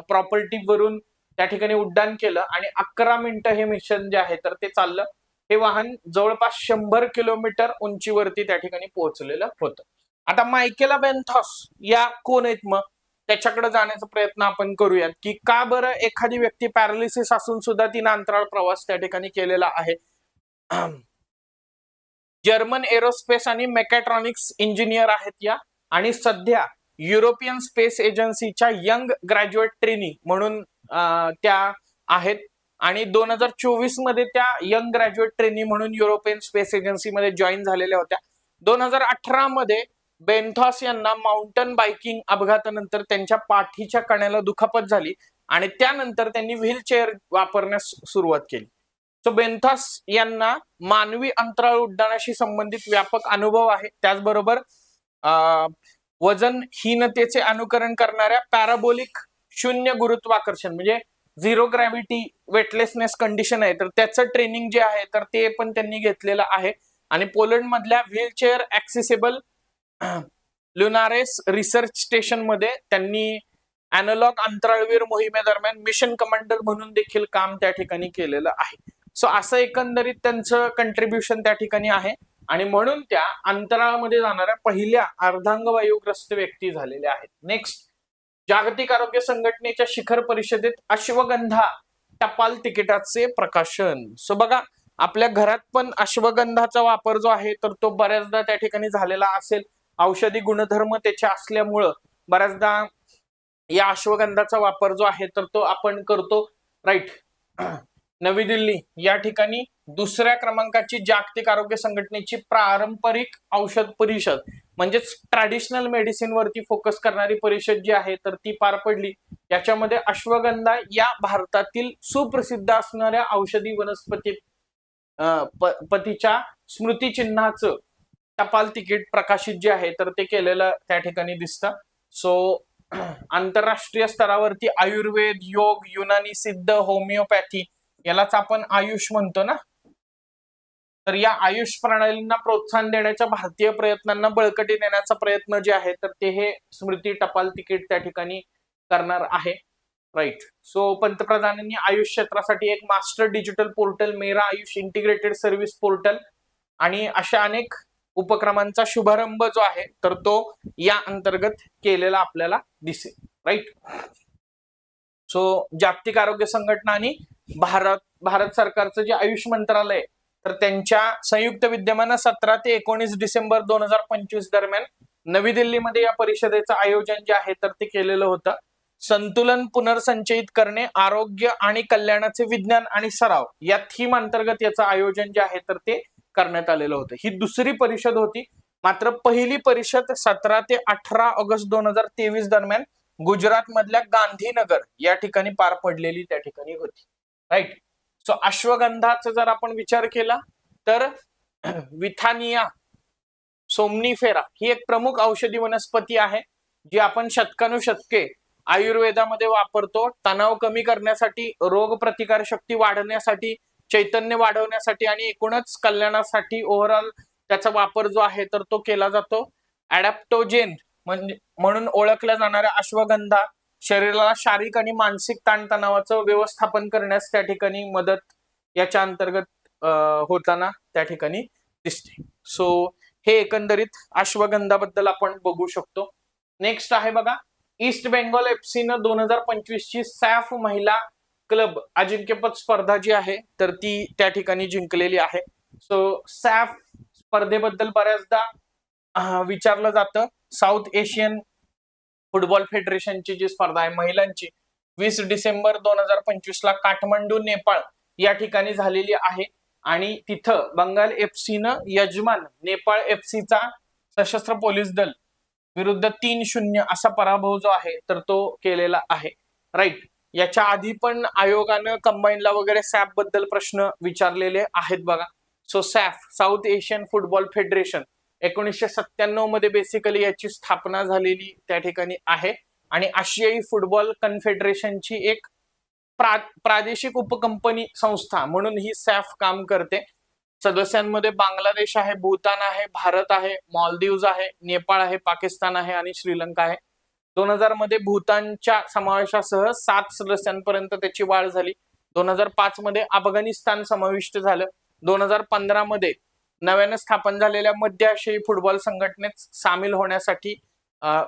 प्रॉपर्टीवरून त्या ठिकाणी उड्डाण केलं आणि 11 मिनिटं हे मिशन जे आहे तर ते चाललं. हे वाहन जवळपास 100 किलोमीटर उंचीवरती त्या ठिकाणी पोहोचलेलं होतं. आता मायकेला बेंथॉस या कोण आहेत मग त्याच्याकडे जाण्याचा प्रयत्न आपण करूयात की का बरं एखादी व्यक्ती पॅरालिसिस असून सुद्धा तिने अंतराळ प्रवास त्या ठिकाणी केलेला आहे. जर्मन एरोस्पेस आणि मेकॅट्रॉनिक्स इंजिनियर आहेत या आणि सध्या युरोपियन स्पेस एजन्सीच्या यंग ग्रॅज्युएट ट्रेनी म्हणून त्या आहेत आणि 2024 मध्ये त्या यंग ग्रॅज्युएट ट्रेनी म्हणून युरोपियन स्पेस एजन्सी मध्ये जॉईन झालेल्या होत्या. 2018 मध्ये बेंथॉस यांना माउंटन बायकिंग अपघातानंतर त्यांच्या पाठीच्या कण्याला दुखापत झाली आणि त्यानंतर त्यांनी व्हीलचेअर वापरण्यास सुरुवात केली. सो बेंथॉस यांना मानवी अंतराळ उड्डाणाशी संबंधित व्यापक अनुभव आहे. त्याचबरोबर वजनहीनतेचे अनुकरण करणाऱ्या पॅराबोलिक शून्य गुरुत्वाकर्षण म्हणजे झिरो ग्रॅव्हिटी वेटलेसनेस कंडिशन आहे, तर त्याचं ट्रेनिंग जे आहे तर ते पण त्यांनी घेतलेलं आहे. आणि पोलंड मधल्या व्हीलचेअर ऍक्सेसिबल ल्युनारेस रिसर्च स्टेशन मध्ये त्यांनी अॅनालॉग अंतराळवीर मोहिमेदरम्यान मिशन कमांडर म्हणून देखील काम त्या ठिकाणी केलेलं आहे. सो असं एकंदरीत त्यांचं कंट्रीब्युशन त्या ठिकाणी आहे आणि म्हणून त्या अंतराळामध्ये जाणाऱ्या पहिल्या अर्धांगवायूग्रस्त व्यक्ती झालेल्या आहेत. नेक्स्ट, जागतिक आरोग्य संघटनेच्या शिखर परिषदेत अश्वगंधा टपाल तिकिटाचे प्रकाशन. सो बघा, आपल्या घरात पण अश्वगंधाचा वापर जो आहे तर तो बऱ्याचदा त्या ठिकाणी झालेला असेल. औषधी गुणधर्म त्याचे असल्यामुळं बऱ्याचदा या अश्वगंधाचा वापर जो आहे तर तो आपण करतो, राईट. नवी दिल्ली या ठिकाणी दुसऱ्या क्रमांकाची जागतिक आरोग्य संघटनेची पारंपरिक औषध परिषद म्हणजेच ट्रॅडिशनल मेडिसिन वरती फोकस करणारी परिषद जी आहे तर ती पार पडली. याच्यामध्ये अश्वगंधा या भारतातील सुप्रसिद्ध असणाऱ्या औषधी वनस्पती पतीच्या स्मृतिचिन्हाचं टपाल तिकीट प्रकाशित जे आहे तर ते केलेलं त्या ठिकाणी दिसतं. सो आंतरराष्ट्रीय स्तरावरती आयुर्वेद, योग, युनानी सिद्ध, होमिओपॅथी यालाच आपण आयुष म्हणतो ना, तर या आयुष प्रणालींना प्रोत्साहन देण्याच्या भारतीय प्रयत्नांना बळकटी देण्याचा प्रयत्न जे आहे तर ते हे स्मृती टपाल तिकीट त्या ठिकाणी करणार आहे, राईट. सो पंतप्रधानांनी आयुष क्षेत्रासाठी एक मास्टर डिजिटल पोर्टल, मेरा आयुष इंटिग्रेटेड सर्व्हिस पोर्टल आणि अशा अनेक उपक्रमांचा शुभारंभ जो आहे तर तो या अंतर्गत केलेला आपल्याला दिसेल, राईट. सो जागतिक आरोग्य संघटना आणि भारत सरकारचं जे आयुष मंत्रालय तर त्यांच्या संयुक्त विद्यमानं 17 ते 19 डिसेंबर 2025 दरम्यान नवी दिल्लीमध्ये या परिषदेचं आयोजन जे आहे तर ते केलेलं होतं. संतुलन पुनर्संचयित करणे, आरोग्य आणि कल्याणाचे विज्ञान आणि सराव या थीम अंतर्गत याचं आयोजन जे आहे तर ते करण्यात आलेलं होतं. ही दुसरी परिषद होती, मात्र पहिली परिषद 17 ते 18 ऑगस्ट 2023 दरम्यान गुजरात मधल्या गांधीनगर या ठिकाणी पार पडलेली त्या ठिकाणी होती, राईट. सो अश्वगंधाचा जर आपण विचार केला तर विथानिया सोमनीफेरा ही एक प्रमुख औषधी वनस्पती आहे जी आपण शतकानुशतके आयुर्वेदामध्ये वापरतो. तणाव कमी करण्यासाठी, रोग प्रतिकार शक्ती वाढवण्यासाठी, चैतन्य वाढवण्यासाठी आणि एकूणच कल्याणासाठी ओव्हरऑल त्याचा वापर जो आहे तर तो केला जातो. ऍडॅप्टोजेन म्हणून ओळखल्या जाणाऱ्या अश्वगंधा शरीराला शारीरिक आणि मानसिक ताणतणावाचं व्यवस्थापन करण्यास त्या ठिकाणी मदत याच्या अंतर्गत होताना त्या ठिकाणी दिसते. सो हे एकंदरीत अश्वगंधाबद्दल आपण बघू शकतो. नेक्स्ट आहे बघा, ईस्ट बेंगॉल एफसीनं 2025 ची सॅफ महिला क्लब अजिंक्यपद स्पर्धा जी आहे तर ती त्या ठिकाणी जिंकलेली आहे. सो सॅफ स्पर्धेबद्दल बऱ्याचदा विचारलं जातं. साऊथ एशियन फुटबॉल फेडरेशनची जी स्पर्धा आहे महिलांची 20 डिसेंबर 2025 ला काठमांडू, नेपाळ या ठिकाणी झालेली आहे आणि तिथं बंगाल एफसीनं यजमान नेपाळ एफसीचा सशस्त्र पोलीस दल विरुद्ध 3-0 असा पराभव जो आहे तर तो केलेला आहे, राईट. याच्या आधी पण आयोगानं कंबाईनला वगैरे सॅफ बद्दल प्रश्न विचारलेले आहेत बघा. So SAFF South Asian football federation 1997 मध्ये बेसिकली याची स्थापना झालेली त्या ठिकाणी आहे आणि आशियाई फुटबॉल कन्फेडरेशनची एक प्रादेशिक उपकंपनी संस्था म्हणून ही सॅफ काम करते. सदस्यांमध्ये बांगलादेश आहे, भूतान आहे, भारत आहे, मालदीव्स आहे, नेपाळ आहे, पाकिस्तान आहे आणि श्रीलंका आहे. 2000 मध्ये भूतानच्या समावेशासह 7 सदस्यांपर्यंत त्याची वाढ झाली. 2005 मध्ये अफगाणिस्तान समाविष्ट झालं. 2015 मध्ये नव्याने स्थापन झालेल्या मध्य आशियाई फुटबॉल संघटनेत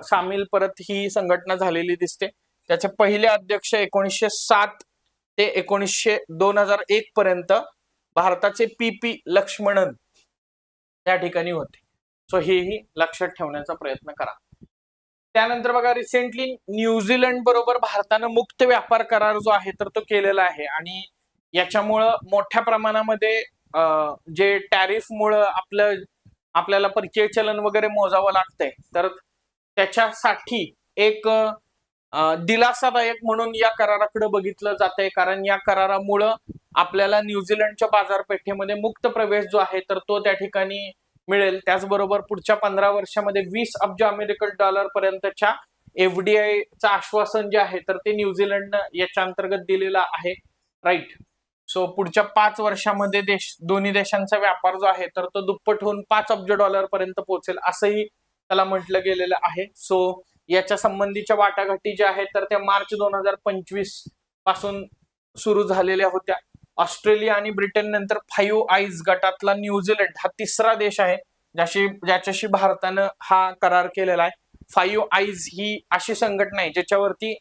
सामील परत ही संघटना झालेली दिसते. त्याचे पहिले अध्यक्ष 1907 ते 2001 पर्यंत भारताचे पी लक्ष्मणन त्या ठिकाणी होते. सो हेही लक्षात ठेवण्याचा प्रयत्न करा. त्यानंतर बघा, रिसेंटली न्यूझीलंड बरोबर भारतानं मुक्त व्यापार करार जो आहे तर तो केलेला आहे आणि याच्यामुळं मोठ्या प्रमाणामध्ये जे टॅरिफमुळं आपल्याला परकीय चलन वगैरे मोजावं लागतंय तर त्याच्यासाठी एक दिलासादायक म्हणून या कराराकडे बघितलं जातंय, कारण या करारामुळं आपल्याला न्यूझीलंडच्या बाजारपेठेमध्ये मुक्त प्रवेश जो आहे तर तो त्या ठिकाणी मिळेल. त्याचबरोबर पुढच्या 15 वर्षामध्ये 20 अब्ज अमेरिकन डॉलर पर्यंतच्या एफडीआयचं आश्वासन जे आहे तर ते न्यूझीलंडनं याच्या अंतर्गत दिलेलं आहे. राईट. सो पुढच्या 5 वर्षामध्ये दोन्ही देशांचा व्यापार जो आहे तर तो दुप्पट होऊन 5 अब्ज डॉलर पर्यंत पोहोचेल असंही त्याला म्हटलं गेलेलं आहे. सो याच्या संबंधीच्या वाटाघाटी ज्या आहेत तर त्या मार्च 2025 पासून सुरू झालेल्या होत्या. ऑस्ट्रेलिया आणि ब्रिटन नंतर 5 आयज गटातला न्यूझीलंड हा तिसरा देश आहे ज्याच्याशी भारतानं हा करार केलेला आहे. 5 आयज ही अशी संघटना आहे ज्याच्यावरती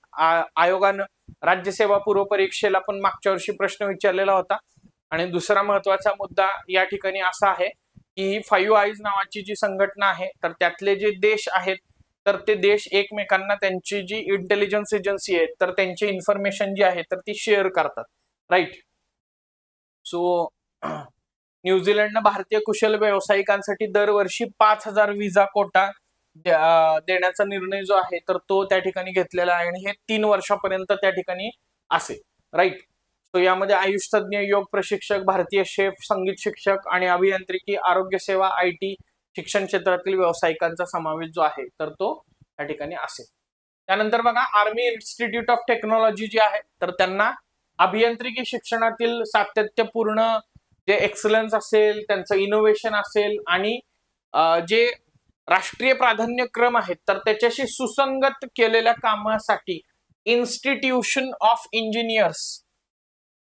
आयोगानं राज्यसेवा पूर्व परीक्षेला पण मागच्या वर्षी प्रश्न विचारलेला होता. आणि दुसरा महत्वाचा मुद्दा या ठिकाणी असा आहे की 5 आयज नावाची जी संघटना आहे तर त्यातले जे देश आहेत तर ते देश एकमेकांना त्यांची जी इंटेलिजन्स एजन्सी आहे तर त्यांची इन्फॉर्मेशन जी आहे तर ती शेअर करतात. राईट. सो न्यूझीलंडनं भारतीय कुशल व्यावसायिकांसाठी दरवर्षी 5,000 व्हिसा कोटा देण्याचा निर्णय जो आहे तर तो त्या ठिकाणी घेतलेला आहे आणि हे 3 वर्षापर्यंत त्या ठिकाणी असेल. राईट. सो यामध्ये आयुष तज्ञ, योग प्रशिक्षक, भारतीय शेफ, संगीत शिक्षक आणि अभियांत्रिकी, आरोग्य सेवा, IT, शिक्षण क्षेत्रातील व्यावसायिकांचा समावेश जो आहे तर तो त्या ठिकाणी असेल. त्यानंतर बघा आर्मी इन्स्टिट्यूट ऑफ टेक्नॉलॉजी जे आहे तर त्यांना अभियांत्रिकी शिक्षणातील सातत्यपूर्ण जे एक्सलन्स असेल, त्यांचं इनोव्हेशन असेल आणि जे राष्ट्रीय प्राधान्यक्रम आहेत तर त्याच्याशी सुसंगत केलेल्या कामासाठी इन्स्टिट्यूशन ऑफ इंजिनियर्स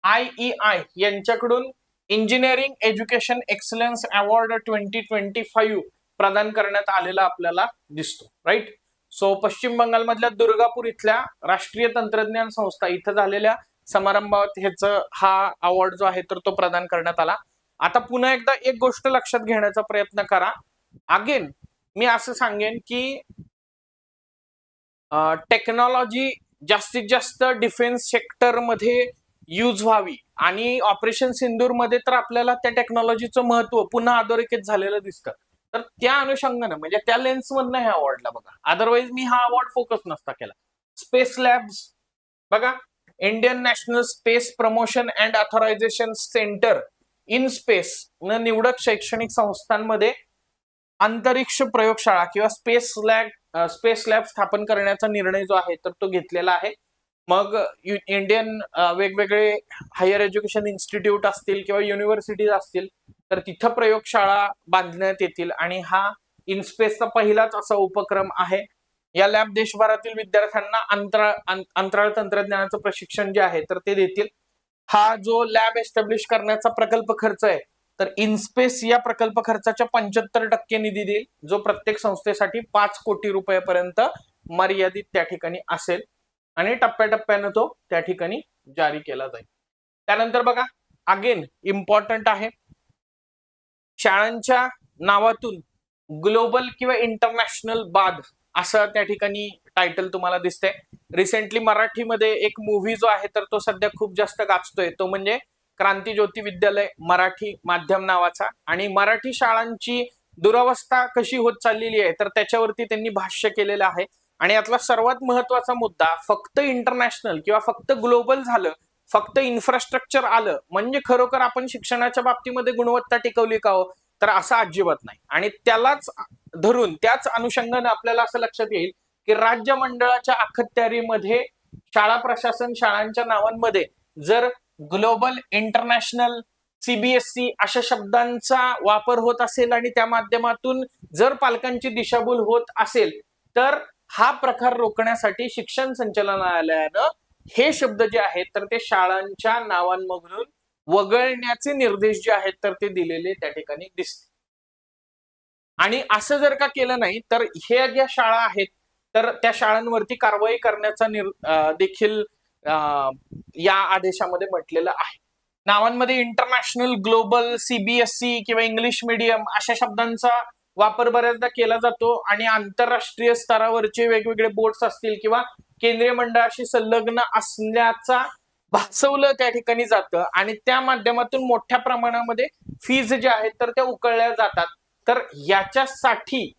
IEI यांच्याकडून इंजिनिअरिंग एज्युकेशन एक्सलन्स अवॉर्ड 2025 प्रदान करण्यात आलेला आपल्याला दिसतो. राईट. सो पश्चिम बंगालमधल्या दुर्गापूर इथल्या राष्ट्रीय तंत्रज्ञान संस्था इथं झालेल्या समारंभात हा अवॉर्ड जो आहे तर तो प्रदान करण्यात आला. आता पुन्हा एकदा एक गोष्ट लक्षात घेण्याचा प्रयत्न करा. अगेन मी असं सांगेन की टेक्नॉलॉजी जास्तीत जास्त डिफेन्स सेक्टर मध्ये यूज व्हावी आणि ऑपरेशन सिंदूर मध्ये तर आपल्याला त्या टेक्नॉलॉजीचं महत्व पुन्हा अधोरेखित झालेलं दिसतं. तर त्या अनुषंगानं म्हणजे त्या लेन्स मधनं हे अवॉर्डला बघा. अदरवाईज मी हा अवॉर्ड फोकस नसता केला. स्पेस लॅब्स बघा, Indian national space promotion and authorisation centre in space न निवडक शैक्षणिक संस्थांमध्ये अंतरिक्ष प्रयोगशाळा किंवा स्पेस लॅब स्थापन करण्याचा निर्णय जो आहे तर तो घेतलेला आहे. मग इंडियन वेगवेगळे हायर एज्युकेशन इन्स्टिट्यूट असतील किंवा युनिव्हर्सिटीज असतील तर तिथं प्रयोगशाळा बांधण्यात येतील आणि हा इनस्पेसचा पहिलाच असा उपक्रम आहे. या लॅब देशभरातील विद्यार्थ्यांना अंतराळ तंत्रज्ञानाचं प्रशिक्षण जे आहे तर ते देतील. हा जो लॅब एस्टॅब्लिश करण्याचा प्रकल्प खर्च आहे तर इनस्पेस या प्रकल्प खर्चाच्या 75% निधी देईल जो प्रत्येक संस्थेसाठी 5 कोटी रुपयापर्यंत मर्यादित त्या ठिकाणी असेल आणि टप्प्याटप्प्यानं तो त्या ठिकाणी जारी केला जाईल. त्यानंतर बघा अगेन इम्पॉर्टंट आहे, शाळांच्या नावातून ग्लोबल किंवा इंटरनॅशनल बाद असं त्या ठिकाणी टायटल तुम्हाला दिसतंय. रिसेंटली मराठीमध्ये एक मूव्ही जो आहे तर तो सध्या खूप जास्त गाजतोय तो म्हणजे क्रांती ज्योती विद्यालय मराठी माध्यम नावाचा. आणि मराठी शाळांची दुरवस्था कशी होत चाललेली आहे तर त्याच्यावरती त्यांनी भाष्य केलेलं आहे. आणि यातला सर्वात महत्वाचा मुद्दा फक्त इंटरनॅशनल किंवा फक्त ग्लोबल झालं, फक्त इन्फ्रास्ट्रक्चर आलं म्हणजे खरोखर आपण शिक्षणाच्या बाबतीमध्ये गुणवत्ता टिकवली का हो तर असं अजिबात नाही. आणि त्यालाच धरून त्याच अनुषंगाने आपल्याला असं लक्षात येईल की राज्य मंडळाच्या अखत्यारीमध्ये शाळा प्रशासन शाळांच्या नावांमध्ये जर ग्लोबल, इंटरनॅशनल, CBSE अशा शब्दांचा वापर होत असेल आणि त्या माध्यमातून जर पालकांची दिशाभूल होत असेल तर हा प्रकार रोखण्यासाठी शिक्षण संचालनालयानं हे शब्द जे आहेत तर ते शाळांच्या नावांमधून वगळण्याचे निर्देश जे आहेत तर ते दिलेले त्या ठिकाणी दिसते. आणि असं जर का केलं नाही तर हे ज्या शाळा आहेत तर त्या शाळांवरती कारवाई करण्याचा देखील या आदेशामध्ये म्हटलेलं आहे. नावांमध्ये इंटरनॅशनल, ग्लोबल, CBSE किंवा इंग्लिश मीडियम अशा शब्दांचा वापर बऱ्याचदा केला जातो आणि आंतरराष्ट्रीय स्तरावरचे वेगवेगळे बोर्ड्स असतील किंवा केंद्रीय मंडळाशी संलग्न असल्याचा भासवलं त्या ठिकाणी जातं आणि त्या माध्यमातून मोठ्या प्रमाणामध्ये फीज ज्या आहेत तर त्या उकळल्या जातात. तर याच्यासाठी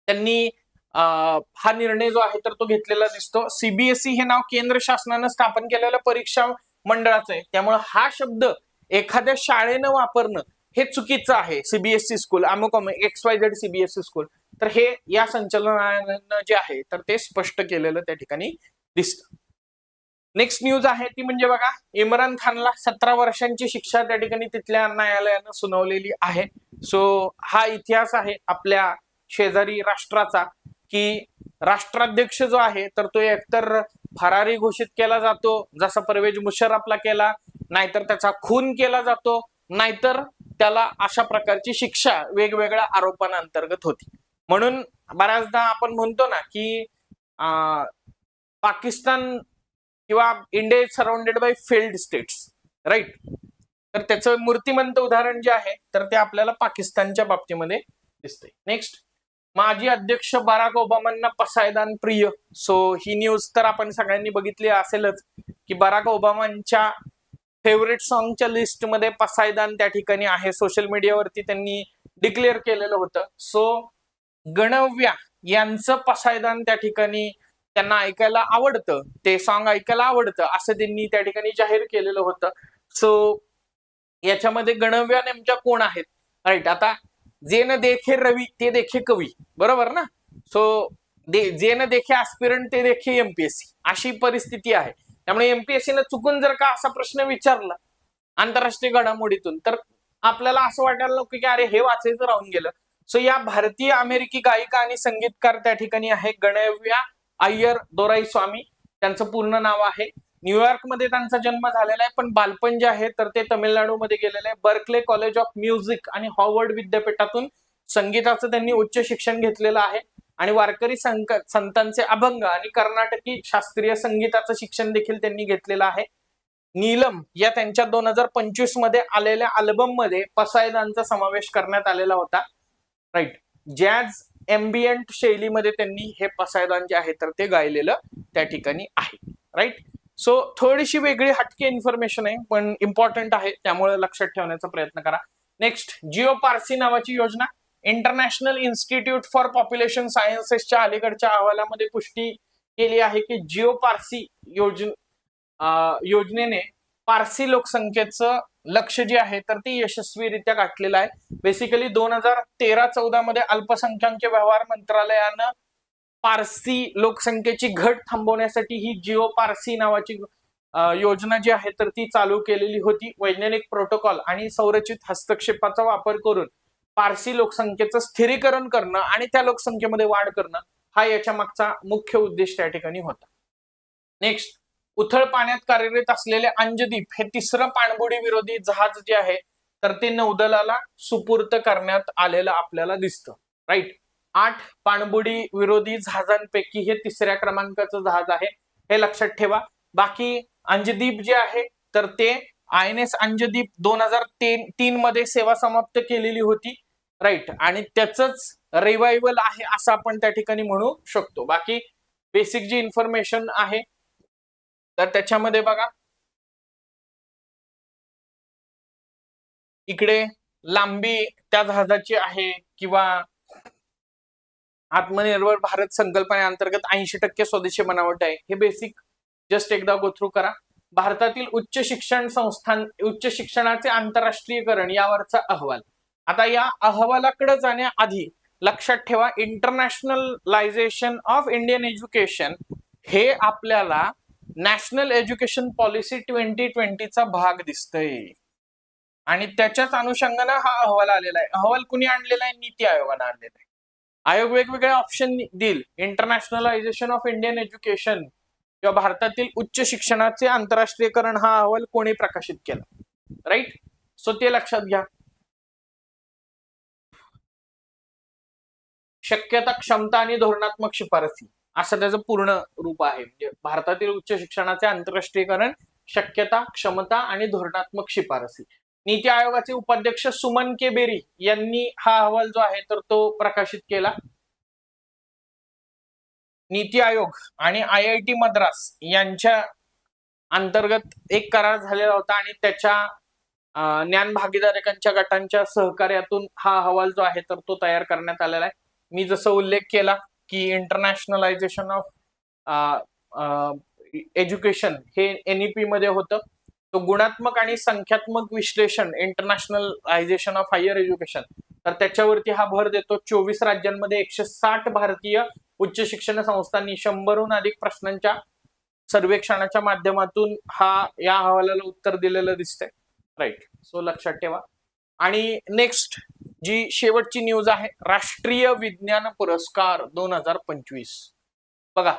त्यांनी हा निर्णय जो आहे तर तो घेतलेला दिसतो. CBSE हे नाव केंद्र शासनानं स्थापन केलेलं परीक्षा मंडळाचं आहे त्यामुळे हा शब्द एखाद्या शाळेनं वापरणं हे चुकीचं आहे, सीबीएसई स्कूल अमुक XYZ सीबीएसई स्कूल, तर हे या संचालनालयानं जे आहे तर ते स्पष्ट केलेलं त्या ठिकाणी दिसतं. नेक्स्ट न्यूज आहे ती म्हणजे बघा, इम्रान खानला 17 वर्षांची शिक्षा त्या ठिकाणी तिथल्या न्यायालयानं सुनावलेली आहे. सो हा इतिहास आहे आपल्या शेजारी राष्ट्राचा, की राष्ट्राध्यक्ष जो आहे तर तो एकतर फरारी घोषित केला जातो, जसा परवेज मुशर्रफला केला, नाहीतर त्याचा खून केला जातो, नाहीतर त्याला अशा प्रकारची शिक्षा वेगवेगळ्या आरोपांअंतर्गत होती. म्हणून बऱ्याचदा आपण म्हणतो ना की पाकिस्तान किंवा India is surrounded by failed states, right. तर त्याचं मूर्तिमंत उदाहरण जे आहे तर ते आपल्याला पाकिस्तानच्या बाबतीमध्ये दिसते. नेक्स्ट, माजी अध्यक्ष बराक ओबामांना पसायदान प्रिय. सो ही न्यूज तर आपण सगळ्यांनी बघितली असेलच की बराक ओबामांच्या फेवरेट सॉंगच्या लिस्टमध्ये पसायदान त्या ठिकाणी आहे. सोशल मीडियावरती त्यांनी डिक्लेअर केलेलं होतं. सो गणव्या यांचं पसायदान त्या ठिकाणी त्यांना ऐकायला आवडतं, ते सॉंग ऐकायला आवडतं असं त्यांनी त्या ठिकाणी जाहीर केलेलं होतं. सो याच्यामध्ये गणव्या नेमक्या कोण आहेत, राईट. आता जे न देखे रवी ते देखे कवी, बरोबर ना. सो जे न देखे ऍस्पिरंट ते देखे एमपीएससी, अशी परिस्थिती आहे. त्यामुळे एमपीएससीनं चुकून जर का असा प्रश्न विचारला आंतरराष्ट्रीय घडामोडीतून तर आपल्याला असं वाटायला नको की अरे हे वाचायचं राहून गेलं. सो या भारतीय अमेरिकी गायिका आणि संगीतकार त्या ठिकाणी आहे गणव्या अय्यर दोराईस्वामी, त्यांचं पूर्ण नाव आहे. न्यूयॉर्कमध्ये त्यांचा जन्म झालेला आहे, पण बालपण जे आहे तर ते तमिळनाडूमध्ये गेलेलं आहे. बर्कले कॉलेज ऑफ म्युझिक आणि हॉवर्ड विद्यापीठातून संगीताचं त्यांनी उच्च शिक्षण घेतलेलं आहे आणि वारकरी संतांचे अभंग आणि कर्नाटकी शास्त्रीय संगीताचं शिक्षण देखील त्यांनी घेतलेलं आहे. नीलम या त्यांच्या 2025 मध्ये आलेल्या अल्बम मध्ये पसायदानचा समावेश करण्यात आलेला होता, राईट. जॅझ एम्बियंट शैलीमध्ये त्यांनी हे पसायदान जे आहे तर ते गायलेलं त्या ठिकाणी आहे, राईट. सो थोडीशी वेगळी हटके इन्फॉर्मेशन आहे पण इम्पॉर्टंट आहे, त्यामुळे लक्षात ठेवण्याचा प्रयत्न करा. नेक्स्ट, जिओ पारसी नावाची योजना इंटरनॅशनल इन्स्टिट्यूट फॉर पॉप्युलेशन सायन्सेसच्या अलीकडच्या अहवालामध्ये पुष्टी केली आहे की जिओ पारसी योजनेने पारसी लोकसंख्येचं लक्ष जे आहे तर ते यशस्वीरित्या गाठलेलं आहे. बेसिकली 2013-14 मध्ये अल्पसंख्याक व्यवहार मंत्रालयानं पारसी लोकसंख्येची घट थांबवण्यासाठी ही जिओ पारसी नावाची योजना जी आहे तर ती चालू केलेली होती. वैज्ञानिक प्रोटोकॉल आणि संरचित हस्तक्षेपाचा वापर करून पारसी लोकसंख्येचं स्थिरीकरण करणं आणि त्या लोकसंख्येमध्ये वाढ करणं हा याच्या मागचा मुख्य उद्देश त्या ठिकाणी होता. नेक्स्ट, उथळ पाण्यात कार्यरत असलेले अंजदीप हे तिसरं पाणबुडी विरोधी जहाज जे आहे तर ते नौदलाला सुपूर्त करण्यात आलेलं आपल्याला दिसतं, राईट. 8 पाणबुडी विरोधी जहाजांपैकी हे तिसऱ्या क्रमांकाचं जहाज आहे, हे लक्षात ठेवा. बाकी अंजदीप जे आहे तर ते INS अंजदीप 2003 मध्ये सेवा समाप्त केलेली होती, राईट. आणि त्याचंच रिवायवल आहे असं आपण त्या ठिकाणी म्हणू शकतो. बाकी बेसिक जी इन्फॉर्मेशन आहे तर त्याच्यामध्ये बघा, इकडे लांबी त्या जहाजाची आहे किंवा आत्मनिर्भर भारत संकल्पनेअंतर्गत 80% स्वदेशी बनावट आहे, हे बेसिक जस्ट एकदा गो थ्रू करा. भारतातील उच्च शिक्षणाचे आंतरराष्ट्रीयकरण यावरचा अहवाल. आता या अहवालाकडे जाण्याआधी लक्षात ठेवा, इंटरनॅशनलायझेशन ऑफ इंडियन एज्युकेशन हे आपल्याला नॅशनल एज्युकेशन पॉलिसी 2020चा भाग दिसतोय आणि त्याच्याच अनुषंगाने हा अहवाल आलेला आहे. अहवाल कुणी आणलेला आहे? नीती आयोगाने आणलेला आहे. आयोग वेगवेगळे ऑप्शन देईल. इंटरनॅशनलायझेशन ऑफ इंडियन एज्युकेशन किंवा भारतातील उच्च शिक्षणाचे आंतरराष्ट्रीयकरण हा अहवाल कोणी प्रकाशित केला, राईट. सो ते लक्षात घ्या. शक्यता, क्षमता आणि धोरणात्मक शिफारसी असं त्याचं पूर्ण रूप आहे. म्हणजे भारतातील उच्च शिक्षणाचे आंतरराष्ट्रीयकरण, शक्यता, क्षमता आणि धोरणात्मक शिफारसी. नीती आयोगाचे उपाध्यक्ष सुमन के बेरी यांनी हा अहवाल जो आहे तर तो प्रकाशित केला. नीती आयोग आणि IIT मद्रास यांच्या अंतर्गत एक करार झालेला होता आणि त्याच्या ज्ञान भागीदारकांच्या गटांच्या सहकार्यातून हा अहवाल जो आहे तर तो तयार करण्यात आलेला आहे. मी जसं उल्लेख केला की इंटरनॅशनलायझेशन ऑफ एज्युकेशन हे NEP मध्ये होतं. तो गुणात्मक आणि संख्यात्मक विश्लेषण, इंटरनॅशनलायझेशन ऑफ हायर एज्युकेशन, तर त्याच्यावरती हा भर देतो. 24 राज्यांमध्ये 160 भारतीय उच्च शिक्षण संस्थांनी 100हून अधिक प्रश्नांच्या सर्वेक्षणाच्या माध्यमातून या अहवालाला उत्तर दिलेलं दिसतंय. राईट, सो लक्षात ठेवा. आणि नेक्स्ट जी शेवटची न्यूज आहे, राष्ट्रीय विज्ञान पुरस्कार 2025. बघा,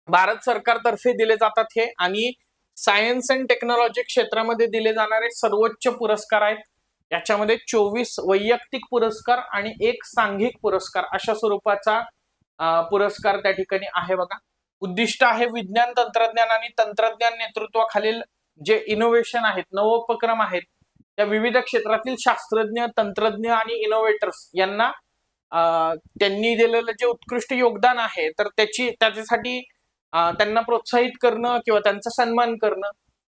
भारत सरकारतर्फे दिले जातात हे, आणि सायन्स अँड टेक्नॉलॉजी क्षेत्रामध्ये दिले जाणारे सर्वोच्च पुरस्कार आहेत. याच्यामध्ये 24 वैयक्तिक पुरस्कार आणि 1 सांघिक पुरस्कार अशा स्वरूपाचा पुरस्कार त्या ठिकाणी आहे. बघा, उद्दिष्ट आहे विज्ञान तंत्रज्ञान आणि तंत्रज्ञान नेतृत्वाखालील जे इनोव्हेशन आहेत, नवोपक्रम आहेत, त्या विविध क्षेत्रातील शास्त्रज्ञ, तंत्रज्ञ आणि इनोव्हेटर्स यांना त्यांनी दिलेलं जे उत्कृष्ट योगदान आहे, तर त्याच्यासाठी त्यांना प्रोत्साहित करणं किंवा त्यांचा सन्मान करणं.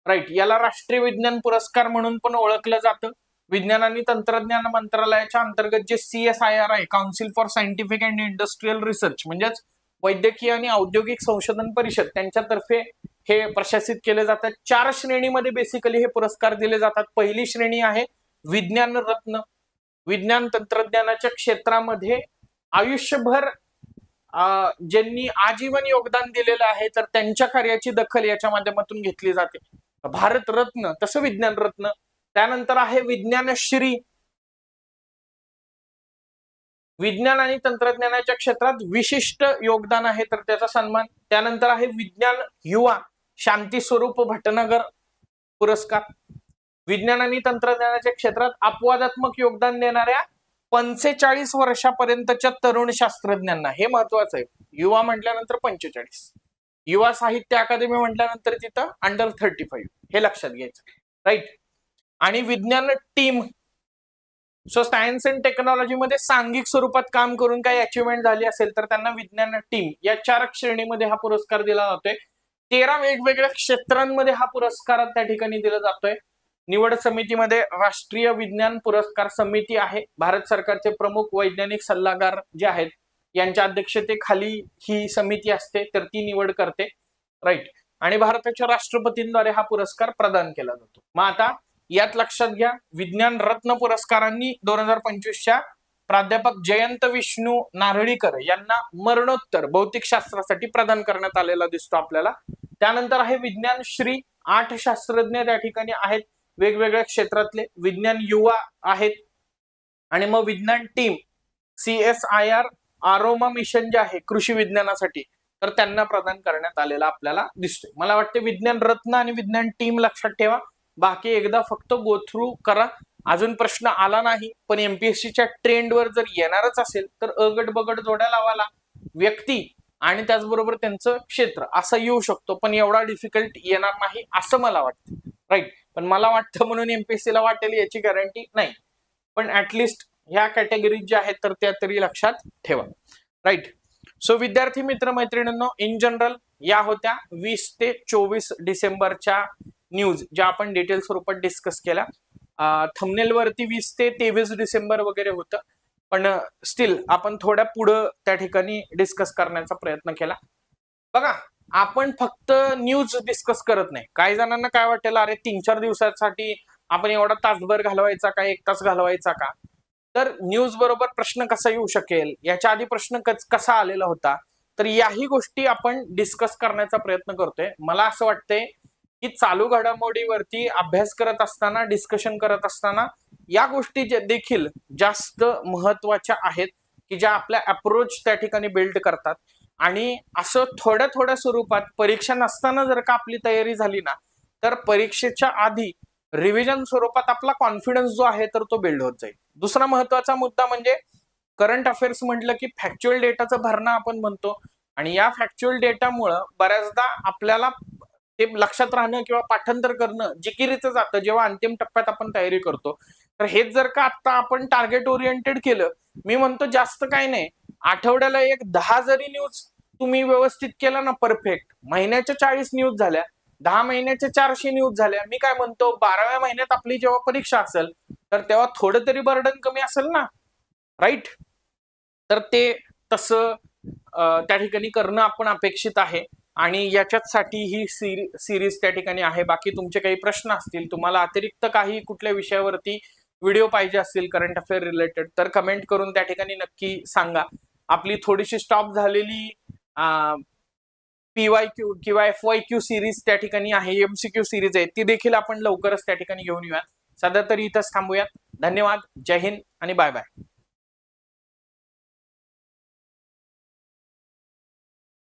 राईट, याला राष्ट्रीय विज्ञान पुरस्कार म्हणून पण ओळखलं जातं. विज्ञान आणि तंत्रज्ञान मंत्रालयाच्या अंतर्गत जे CSIR आहे, council for scientific and industrial research, म्हणजेच वैद्यकीय आणि औद्योगिक संशोधन परिषद, त्यांच्यातर्फे हे प्रशासित केले जातात. 4 श्रेणीमध्ये बेसिकली हे पुरस्कार दिले जातात. पहिली श्रेणी आहे विज्ञान रत्न. विज्ञान तंत्रज्ञानाच्या क्षेत्रामध्ये आयुष्यभर ज्यांनी आजीवन योगदान दिलेलं आहे, तर त्यांच्या कार्याची दखल याच्या माध्यमातून घेतली जाते. भारत रत्न, तसं विज्ञान रत्न. त्यानंतर आहे विज्ञानश्री. विज्ञान आणि तंत्रज्ञानाच्या क्षेत्रात विशिष्ट योगदान आहे, तर त्याचा सन्मान. त्यानंतर आहे विज्ञान युवा शांती स्वरूप भटनगर पुरस्कार. विज्ञान आणि तंत्रज्ञानाच्या क्षेत्रात अपवादात्मक योगदान देणाऱ्या 45 वर्षापर्यंतच्या तरुण शास्त्रज्ञांना, हे महत्वाचं आहे. युवा म्हटल्यानंतर 45, युवा साहित्य अकादमी म्हटल्यानंतर तिथं अंडर 35, हे लक्षात घ्यायचं. राईट, आणि विज्ञान team. So science and technology मध्ये सांघिक स्वरूपात काम करून काही अचिव्हमेंट झाली असेल, तर त्यांना विज्ञान टीम या 4 श्रेणीमध्ये हा पुरस्कार दिला जातोय. 13 वेगवेगळ्या क्षेत्रांमध्ये हा पुरस्कार त्या ठिकाणी दिला जातोय. निवड समितीमध्ये राष्ट्रीय विज्ञान पुरस्कार समिती आहे. भारत सरकारचे प्रमुख वैज्ञानिक सल्लागार जे आहेत, यांच्या अध्यक्षतेखाली ही समिती असते, तर ती निवड करते. राईट, आणि भारताच्या राष्ट्रपतींद्वारे हा पुरस्कार प्रदान केला जातो. मग आता यात लक्षात घ्या, विज्ञान रत्न पुरस्कारांनी 2025च्या प्राध्यापक जयंत विष्णू नारळीकर यांना मरणोत्तर भौतिकशास्त्रासाठी प्रदान करण्यात आलेला दिसतो आपल्याला. त्यानंतर आहे विज्ञान श्री. 8 शास्त्रज्ञ त्या ठिकाणी आहेत वेगवेगळ्या क्षेत्रातले. विज्ञान युवा आहेत, आणि मग विज्ञान टीम CSIR आरोमा मिशन जे आहे कृषी विज्ञानासाठी, तर त्यांना प्रदान करण्यात आलेला आपल्याला दिसतोय. मला वाटते विज्ञान रत्न आणि विज्ञान टीम लक्षात ठेवा. बाकी एकदा फक्त गो थ्रू करा. अजून प्रश्न आला नाही, पण MPSCच्या ट्रेंडवर जर येणारच असेल, तर अगट बगट जोड्या लावाला व्यक्ती आणि त्याचबरोबर त्यांचं क्षेत्र असं येऊ शकतो, पण एवढा डिफिकल्ट येणार नाही असं मला वाटतं. राईट, पण मला वाटतं म्हणून MPSCला वाटेल याची गॅरंटी नाही, पण ऍटलिस्ट ह्या कॅटेगरी ज्या आहेत तर त्या तरी लक्षात ठेवा. राईट, सो विद्यार्थी मित्र मैत्रिणींनो, इन जनरल या होत्या 20 ते 24 डिसेंबरच्या न्यूज, ज्या आपण डिटेल स्वरूपात डिस्कस केल्या. थंबनेल वरती 20 ते 23 डिसेंबर वगैरे होतं, पण स्टील आपण थोड्या पुढं त्या ठिकाणी डिस्कस करण्याचा प्रयत्न केला. बघा, आपण फक्त न्यूज डिस्कस करत नाही. काही जणांना काय वाटेल, अरे 3-4 दिवसासाठी आपण एवढा तासभर घालवायचा का, 1 तास घालवायचा का? तर न्यूज बरोबर प्रश्न कसा येऊ शकेल, याच्या आधी प्रश्न कसा आलेला होता, तर याही गोष्टी आपण डिस्कस करण्याचा प्रयत्न करतोय. मला असं वाटतंय की चालू घडामोडीवरती अभ्यास करत असताना, डिस्कशन करत असताना या गोष्टी देखील जास्त महत्वाच्या आहेत, की ज्या आपल्या अप्रोच त्या ठिकाणी बिल्ड करतात. आणि असं थोड्या थोड्या स्वरूपात परीक्षा नसताना जर का आपली तयारी झाली ना, तर परीक्षेच्या आधी रिव्हिजन स्वरूपात आपला कॉन्फिडन्स जो आहे तर तो बिल्ड होत जाईल. दुसरा महत्वाचा मुद्दा म्हणजे करंट अफेअर्स म्हटलं की फॅक्च्युअल डेटाचं भरणं आपण म्हणतो, आणि या फॅक्च्युअल डेटामुळं बऱ्याचदा आपल्याला ते लक्षात राहणं किंवा पाठांतर करणं जिकिरीचं जातं जेव्हा अंतिम टप्प्यात आपण तयारी करतो. तर हेच जर का आता आपण टार्गेट ओरिएंटेड केलं, मी म्हणतो जास्त काही नाही, आठवड्याला 10 जरी न्यूज तुम्ही व्यवस्थित केला ना परफेक्ट, महिन्याच्या 40 न्यूज झाल्या, 10 महिन्याच्या 400 न्यूज झाल्या. मी काय म्हणतो, 12व्या महिन्यात आपली जेव्हा परीक्षा असेल, तर तेव्हा थोडं तरी बर्डन कमी असेल ना. राईट, तर ते तसं त्या ठिकाणी करणं आपण अपेक्षित आहे. आणि याच्यासाठी ही सिरीज त्या ठिकाणी आहे. बाकी तुमचे काही प्रश्न असतील, तुम्हाला अतिरिक्त काही कुठल्या विषयावरती व्हिडिओ पाहिजे असतील करंट अफेअर रिलेटेड, तर कमेंट करून त्या ठिकाणी नक्की सांगा. आपली थोडीशी स्टॉप झालेली PYQ किंवा FYQ सिरीज त्या ठिकाणी आहे, MCQ सिरीज आहे, ती देखील आपण लवकरच त्या ठिकाणी घेऊन येऊयात. सध्या तरी इथंच थांबूयात. धन्यवाद, जय हिंद आणि बाय बाय.